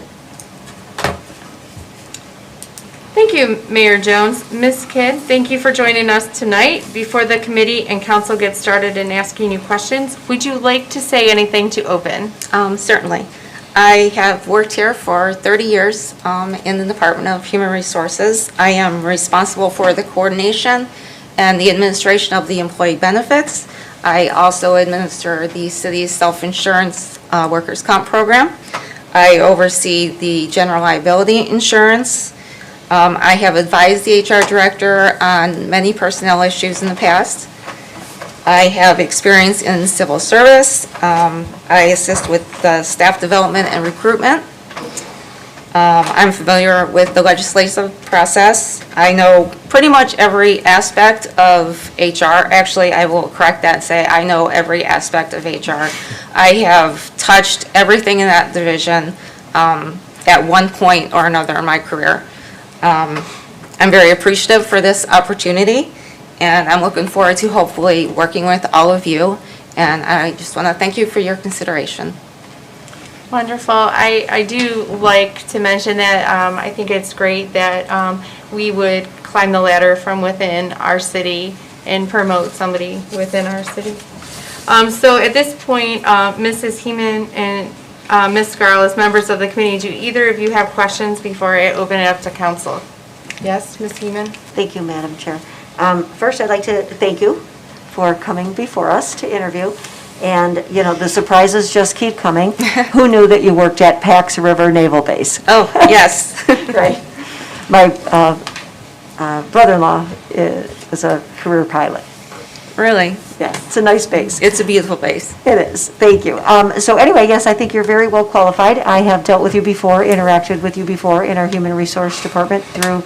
Thank you, Mayor Jones. Ms. Kidd, thank you for joining us tonight. Before the committee and council get started in asking you questions, would you like to say anything to open? Certainly. I have worked here for 30 years in the Department of Human Resources. I am responsible for the coordination and the administration of the employee benefits. I also administer the city's self-insurance workers' comp program. I oversee the general liability insurance. I have advised the HR director on many personnel issues in the past. I have experience in civil service. I assist with the staff development and recruitment. I'm familiar with the legislative process. I know pretty much every aspect of HR. Actually, I will correct that and say I know every aspect of HR. I have touched everything in that division at one point or another in my career. I'm very appreciative for this opportunity, and I'm looking forward to hopefully working with all of you. And I just want to thank you for your consideration. Wonderful. I do like to mention that I think it's great that we would climb the ladder from within our city and promote somebody within our city. So at this point, Mrs. Heeman and Ms. Scarl, as members of the committee, do either of you have questions before I open it up to council? Yes, Ms. Heeman? Thank you, Madam Chair. First, I'd like to thank you for coming before us to interview. And, you know, the surprises just keep coming. Who knew that you worked at Pax River Naval Base? Oh, yes. Right. My brother-in-law is a career pilot. Really? Yeah, it's a nice base. It's a beautiful base. It is, thank you. So anyway, yes, I think you're very well qualified. I have dealt with you before, interacted with you before in our Human Resource Department through,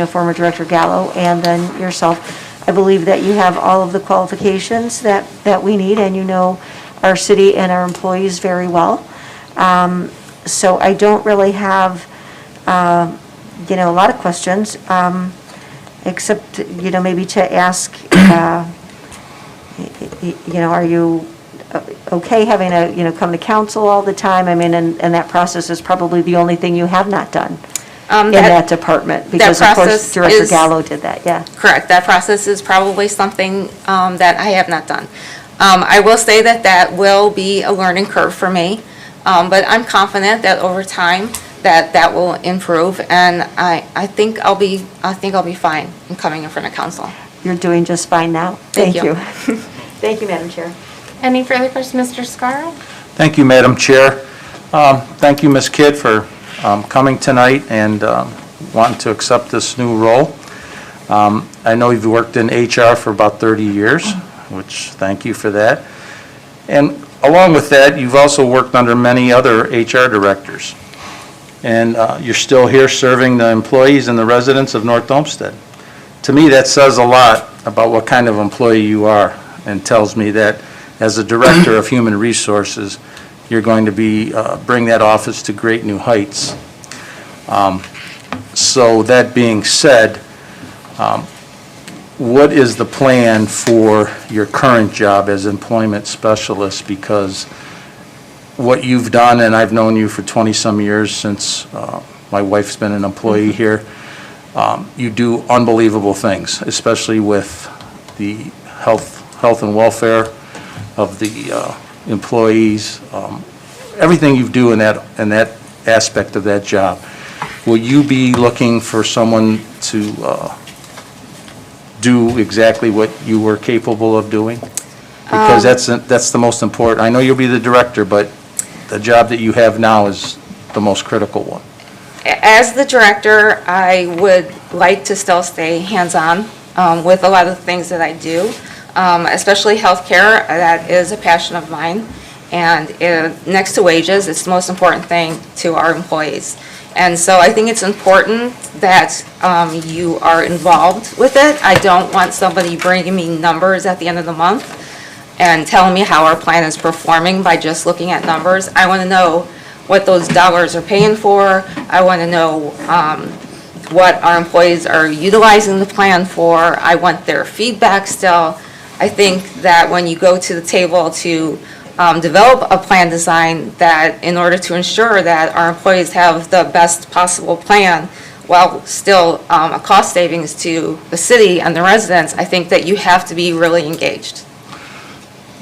former Director Gallo and then yourself. I believe that you have all of the qualifications that we need, and you know our city and our employees very well. So I don't really have, a lot of questions, except, maybe to ask, are you okay having to, come to council all the time? I mean, and that process is probably the only thing you have not done in that department, because of course Director Gallo did that, yeah. Correct. That process is probably something that I have not done. I will say that will be a learning curve for me, but I'm confident that over time that will improve, and I think I'll be fine in coming in front of council. You're doing just fine now. Thank you. Thank you, Madam Chair. Any further questions, Mr. Scarl? Thank you, Madam Chair. Thank you, Ms. Kidd, for coming tonight and wanting to accept this new role. I know you've worked in HR for about 30 years, which thank you for that. And along with that, you've also worked under many other HR directors. And you're still here serving the employees and the residents of North Olmsted. To me, that says a lot about what kind of employee you are, and tells me that as a director of human resources, you're going to be bring that office to great new heights. So that being said, what is the plan for your current job as employment specialist? Because what you've done, and I've known you for 20-some years since my wife's been an employee here, you do unbelievable things, especially with the health and welfare of the employees, everything you do in that aspect of that job. Will you be looking for someone to do exactly what you were capable of doing? Because that's the most important. I know you'll be the director, but the job that you have now is the most critical one. As the director, I would like to still stay hands-on with a lot of the things that I do, especially healthcare. That is a passion of mine. And next to wages, it's the most important thing to our employees. And so I think it's important that you are involved with it. I don't want somebody bringing me numbers at the end of the month and telling me how our plan is performing by just looking at numbers. I want to know what those dollars are paying for. I want to know what our employees are utilizing the plan for. I want their feedback still. I think that when you go to the table to develop a plan design, that in order to ensure that our employees have the best possible plan while still a cost savings to the city and the residents, I think that you have to be really engaged.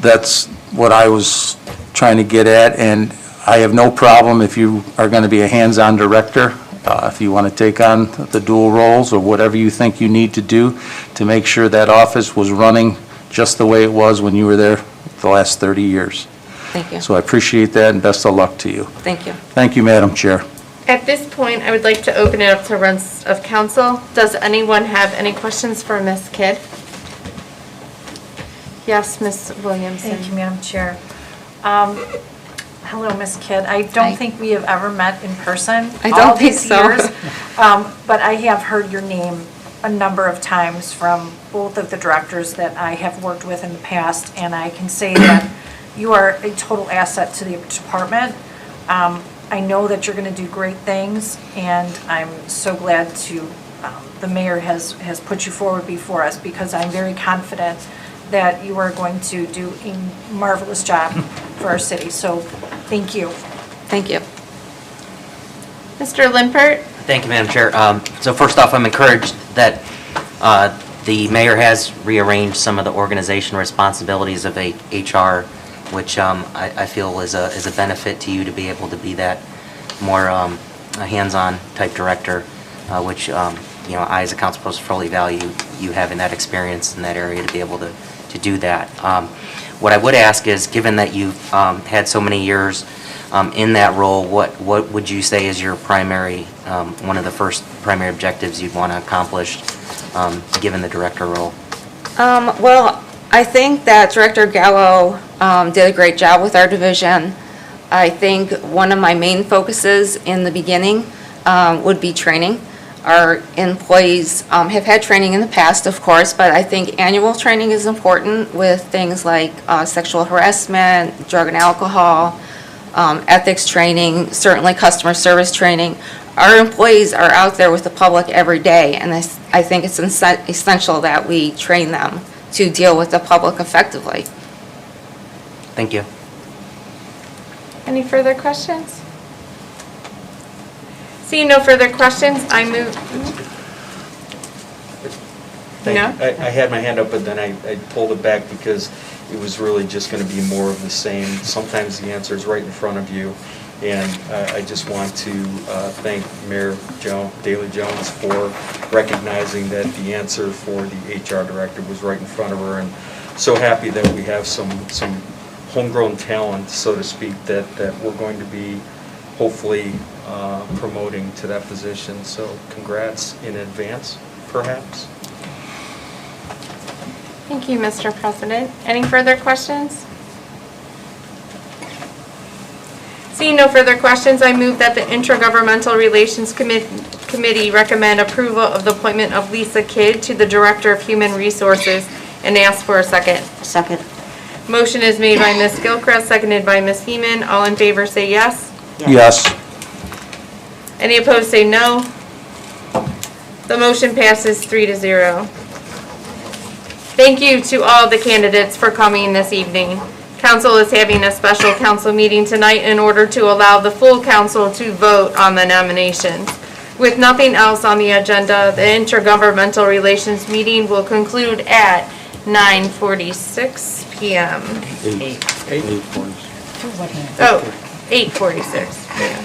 That's what I was trying to get at, and I have no problem if you are going to be a hands-on director, if you want to take on the dual roles or whatever you think you need to do to make sure that office was running just the way it was when you were there the last 30 years. Thank you. So I appreciate that, and best of luck to you. Thank you. Thank you, Madam Chair. At this point, I would like to open it up to rest of council. Does anyone have any questions for Ms. Kidd? Yes, Ms. Williamson. Thank you, Madam Chair. Hello, Ms. Kidd. I don't think we have ever met in person. I don't think so. All these years, but I have heard your name a number of times from both of the directors that I have worked with in the past, and I can say that you are a total asset to the department. I know that you're going to do great things, and I'm so glad to the mayor has put you forward before us, because I'm very confident that you are going to do a marvelous job for our city. So, thank you. Thank you. Mr. Limpert? Thank you, Madam Chair. So first off, I'm encouraged that the mayor has rearranged some of the organization responsibilities of HR, which I feel is a benefit to you to be able to be that more hands-on type director, which I as a council person fully value you having that experience in that area to be able to do that. What I would ask is, given that you've had so many years in that role, what would you say is your primary, one of the first primary objectives you'd want to accomplish, given the director role? Well, I think that Director Gallo did a great job with our division. I think one of my main focuses in the beginning would be training. Our employees have had training in the past, of course, but I think annual training is important with things like sexual harassment, drug and alcohol, ethics training, certainly customer service training. Our employees are out there with the public every day, and I think it's essential that we train them to deal with the public effectively. Thank you. Any further questions? Seeing no further questions, I move. Thank No? you. I had my hand up, but then I pulled it back because it was really just going to be more of the same. Sometimes the answer is right in front of you. And I just want to thank Mayor Daley Jones for recognizing that the answer for the HR director was right in front of her. And so happy that we have some homegrown talent, so to speak, that we're going to be hopefully promoting to that position. So congrats in advance, perhaps. Thank you, Mr. President. Any further questions? Seeing no further questions, I move that the Intergovernmental Relations Committee recommend approval of the appointment of Lisa Kidd to the Director of Human Resources and ask for a second. Second. Motion is made by Ms. Gilchrist, seconded by Ms. Heeman. All in favor say yes. Yes. Any opposed say no. The motion passes 3-0. Thank you to all the candidates for coming this evening. Council is having a special council meeting tonight in order to allow the full council to vote on the nominations. With nothing else on the agenda, the Intergovernmental Relations meeting will conclude at 9:46 p.m. 8:46. Yeah.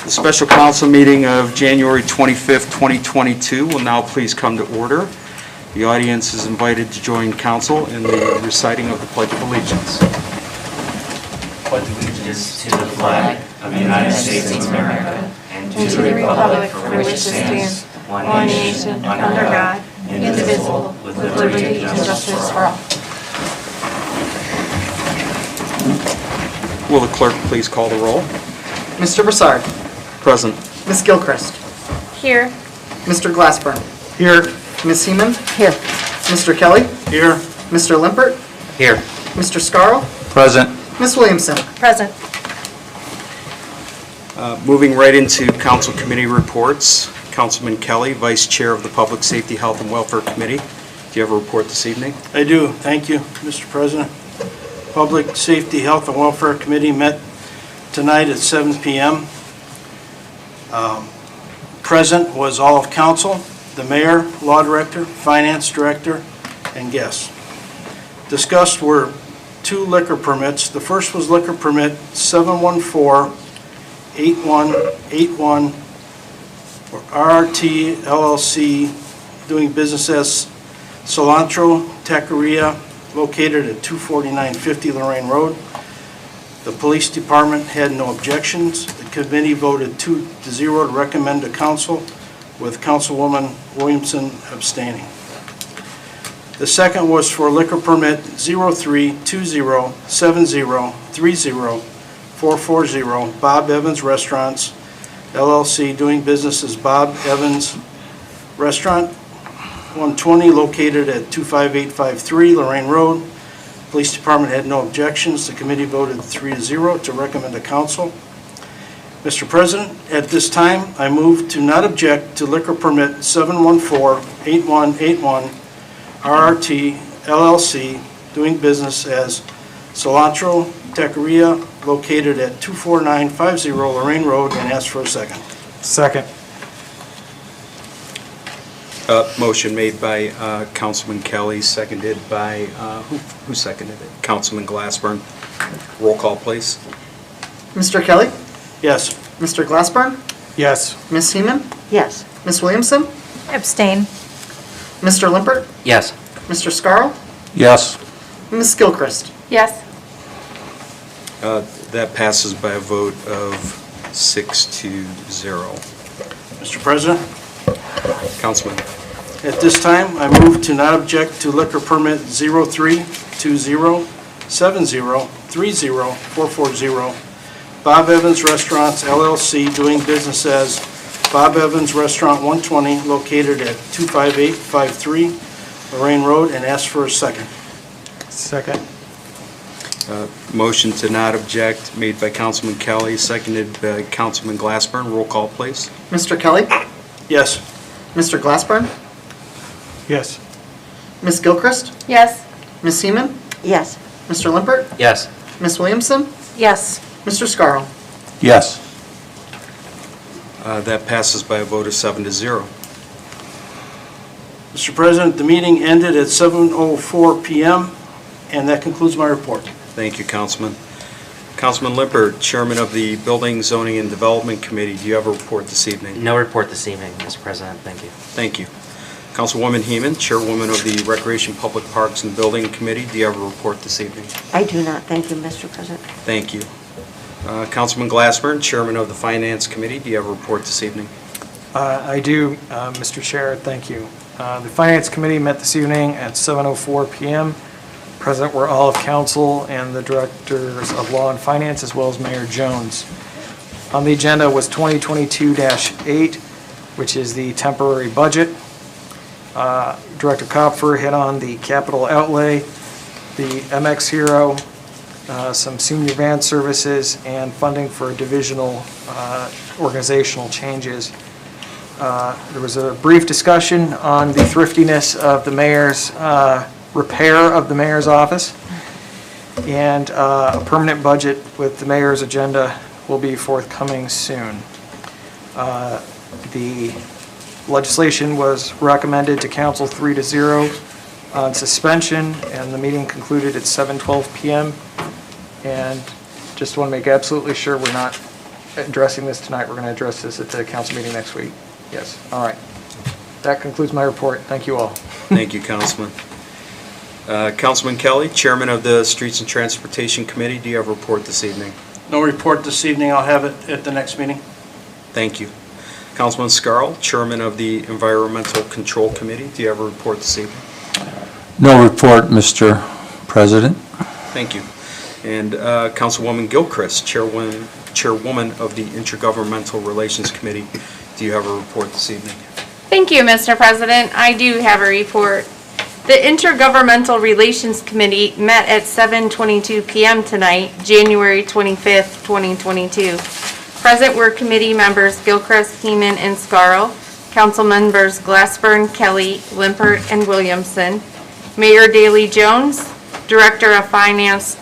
The special council meeting of January 25th, 2022 will now please come to order. The audience is invited to join council in the reciting of the Pledge of Allegiance. Pledge allegiance to the flag of the United States of America and to the republic for which it stands, one nation, under God, indivisible, with liberty and justice for all. Will the clerk please call the roll? Mr. Broussard. Present. Ms. Gilchrist. Here. Mr. Glassburn. Here. Ms. Heeman. Here. Mr. Kelly. Here. Mr. Limpert. Here. Mr. Scarl. Present. Ms. Williamson. Present. Moving right into council committee reports. Councilman Kelly, Vice Chair of the Public Safety, Health, and Welfare Committee. Do you have a report this evening? I do. Thank you, Mr. President. Public Safety, Health, and Welfare Committee met tonight at 7 p.m. Present was all of council, the mayor, law director, finance director, and guests. Discussed were 2 liquor permits. The first was liquor permit 714-8181 for RRT LLC, doing business as Cilantro Taqueria, located at 24950 Lorraine Road. The police department had no objections. The committee voted 2-0 to recommend to council, with Councilwoman Williamson abstaining. The second was for liquor permit 032070304440, Bob Evans Restaurants LLC, doing business as Bob Evans Restaurant, 120, located at 25853 Lorraine Road. Police department had no objections. The committee voted 3-0 to recommend to council. Mr. President, at this time, I move to not object to liquor permit 714-8181 RRT LLC, doing business as Cilantro Taqueria, located at 24950 Lorraine Road, and ask for a second. Second. Motion made by Councilman Kelly, seconded by, who seconded it? Councilman Glassburn. Roll call, please. Mr. Kelly. Yes. Mr. Glassburn. Yes. Ms. Heeman. Yes. Ms. Williamson. Abstain. Mr. Limpert. Yes. Mr. Scarl. Yes. Ms. Gilchrist. Yes. That passes by a vote of 6-0. Mr. President, Councilman. at this time, I move to not object to liquor permit 032070304440, Bob Evans Restaurants LLC, doing business as Bob Evans Restaurant 120, located at 25853 Lorraine Road, and ask for a second. Second. Motion to not object made by Councilman Kelly, seconded by Councilman Glassburn. Roll call, please. Mr. Kelly. Yes. Mr. Glassburn. Yes. Ms. Gilchrist. Yes. Ms. Heeman. Yes. Mr. Limpert. Yes. Ms. Williamson. Yes. Mr. Scarl. Yes. That passes by a vote of 7-0. Mr. President, the meeting ended at 7:04 p.m., and that concludes my report. Thank you, Councilman. Councilman Limpert, Chairman of the Building, Zoning, and Development Committee, do you have a report this evening? No report this evening, Mr. President. Thank you. Thank you. Councilwoman Heeman, Chairwoman of the Recreation, Public Parks, and Building Committee, do you have a report this evening? I do not. Thank you, Mr. President. Thank you. Councilman Glassburn, Chairman of the Finance Committee, do you have a report this evening? I do, Mr. Chair, thank you. The Finance Committee met this evening at 7:04 p.m. Present were all of council and the directors of law and finance, as well as Mayor Jones. On the agenda was 2022-8, which is the temporary budget. Director Kopfer hit on the capital outlay, the MX Hero, some senior van services, and funding for divisional organizational changes. There was a brief discussion on the thriftiness of the mayor's repair of the mayor's office, and a permanent budget with the mayor's agenda will be forthcoming soon. The legislation was recommended to council 3-0 on suspension, and the meeting concluded at 7:12 p.m. And just want to make absolutely sure we're not addressing this tonight. We're going to address this at the council meeting next week. Yes, all right. That concludes my report. Thank you all. Thank you, Councilman. Councilman Kelly, Chairman of the Streets and Transportation Committee, do you have a report this evening? No report this evening. I'll have it at the next meeting. Thank you. Councilman Scarl, Chairman of the Environmental Control Committee, do you have a report this evening? No report, Mr. President. Thank you. And Councilwoman Gilchrist, Chairwoman of the Intergovernmental Relations Committee, do you have a report this evening? Thank you, Mr. President. I do have a report. The Intergovernmental Relations Committee met at 7:22 p.m. tonight, January 25th, 2022. Present were committee members Gilchrist, Heeman, and Scarl, council members Glassburn, Kelly, Limpert, and Williamson, Mayor Daley Jones, Director of Finance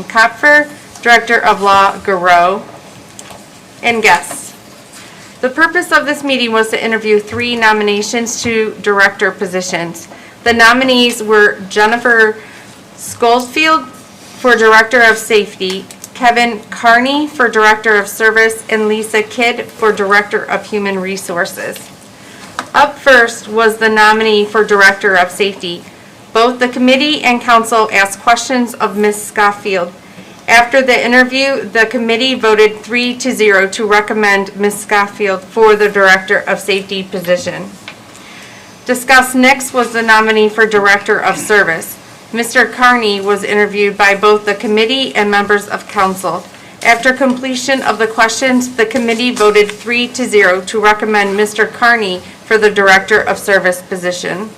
Kopfer, Director of Law Garreau, and guests. The purpose of this meeting was to interview 3 nominations to director positions. The nominees were Jennifer Schofield for Director of Safety, Kevin Carney for Director of Service, and Lisa Kidd for Director of Human Resources. Up first was the nominee for Director of Safety. Both the committee and council asked questions of Ms. Schofield. After the interview, the committee voted 3-0 to recommend Ms. Schofield for the Director of Safety position. Discussed next was the nominee for Director of Service. Mr. Carney was interviewed by both the committee and members of council. After completion of the questions, the committee voted 3-0 to recommend Mr. Carney for the Director of Service position.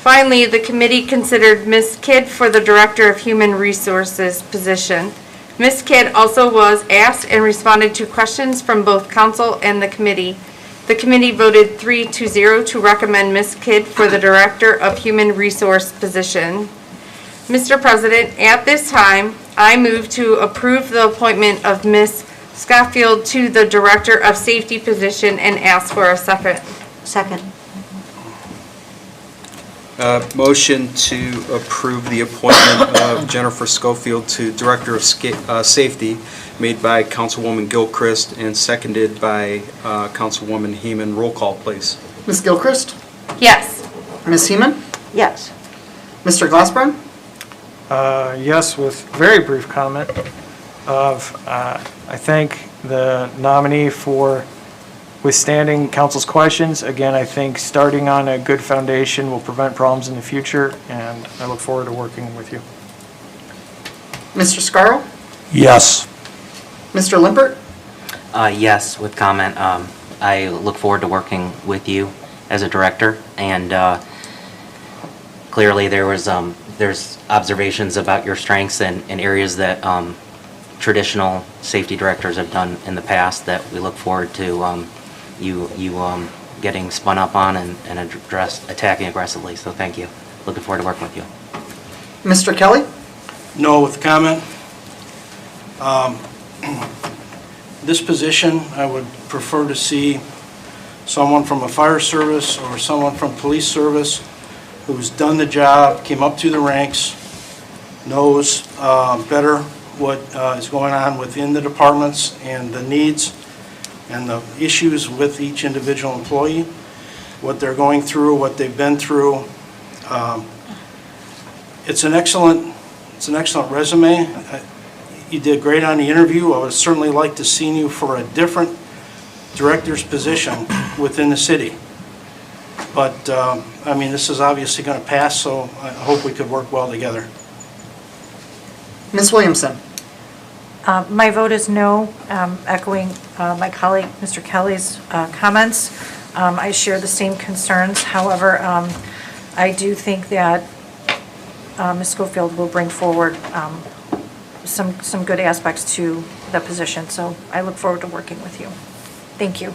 Finally, the committee considered Ms. Kidd for the Director of Human Resources position. Ms. Kidd also was asked and responded to questions from both council and the committee. The committee voted 3-0 to recommend Ms. Kidd for the Director of Human Resource position. Mr. President, at this time, I move to approve the appointment of Ms. Schofield to the Director of Safety position and ask for a second. Second. Motion to approve the appointment of Jennifer Schofield to Director of Safety made by Councilwoman Gilchrist and seconded by Councilwoman Heeman. Roll call, please. Ms. Gilchrist? Yes. Ms. Heeman? Yes. Mr. Glassburn? Yes, with very brief comment of, I thank the nominee for withstanding council's questions. Again, I think starting on a good foundation will prevent problems in the future, and I look forward to working with you. Mr. Scarl? Yes. Mr. Limpert? Yes, with comment. I look forward to working with you as a director, and clearly there's observations about your strengths and areas that traditional safety directors have done in the past that we look forward to you getting spun up on and attacking aggressively. So thank you. Looking forward to working with you. Mr. Kelly? No with comment. This position, I would prefer to see someone from a fire service or someone from police service who's done the job, came up through the ranks, knows better what is going on within the departments and the needs and the issues with each individual employee, what they're going through, what they've been through. It's an excellent resume. You did great on the interview. I would certainly like to see you for a different director's position within the city. But, I mean, this is obviously going to pass, so I hope we could work well together. Ms. Williamson? My vote is no, echoing my colleague, Mr. Kelly's comments. I share the same concerns. However, I do think that Ms. Schofield will bring forward some good aspects to the position, so I look forward to working with you. Thank you.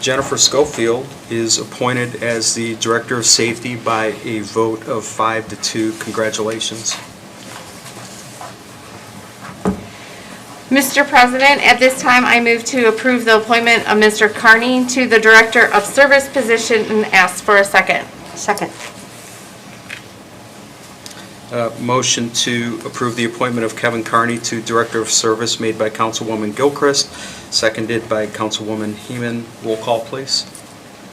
Jennifer Schofield is appointed as the Director of Safety by a vote of 5-2. Congratulations. Mr. President, at this time, I move to approve the appointment of Mr. Carney to the Director of Service position and ask for a second. Second. Motion to approve the appointment of Kevin Carney to Director of Service made by Councilwoman Gilchrist, seconded by Councilwoman Heeman. Roll call, please.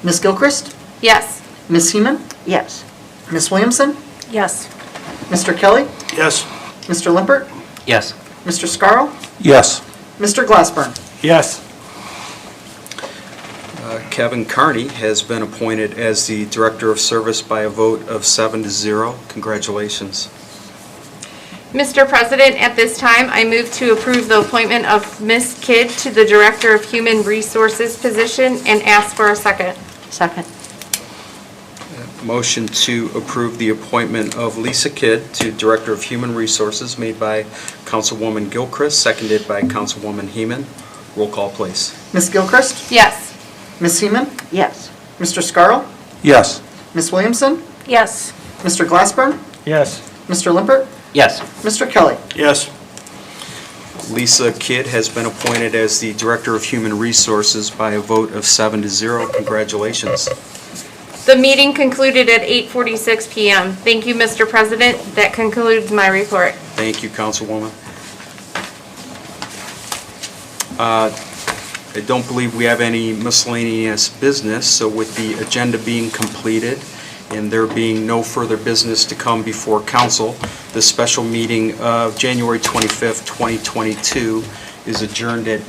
Ms. Gilchrist? Yes. Ms. Heeman? Yes. Ms. Williamson? Yes. Mr. Kelly? Yes. Mr. Limpert? Yes. Mr. Scarl? Yes. Mr. Glassburn? Yes. Kevin Carney has been appointed as the Director of Service by a vote of 7-0. Congratulations. Mr. President, at this time, I move to approve the appointment of Ms. Kidd to the Director of Human Resources position and ask for a second. Second. Motion to approve the appointment of Lisa Kidd to Director of Human Resources made by Councilwoman Gilchrist, seconded by Councilwoman Heeman. Roll call, please. Ms. Gilchrist? Yes. Ms. Heeman? Yes. Mr. Scarl? Yes. Ms. Williamson? Yes. Mr. Glassburn? Yes. Mr. Limpert? Yes. Mr. Kelly? Yes. Lisa Kidd has been appointed as the Director of Human Resources by a vote of 7-0. Congratulations. The meeting concluded at 8:46 PM. Thank you, Mr. President. That concludes my report. Thank you, Councilwoman. I don't believe we have any miscellaneous business, so with the agenda being completed and there being no further business to come before council, the special meeting of January 25th, 2022 is adjourned at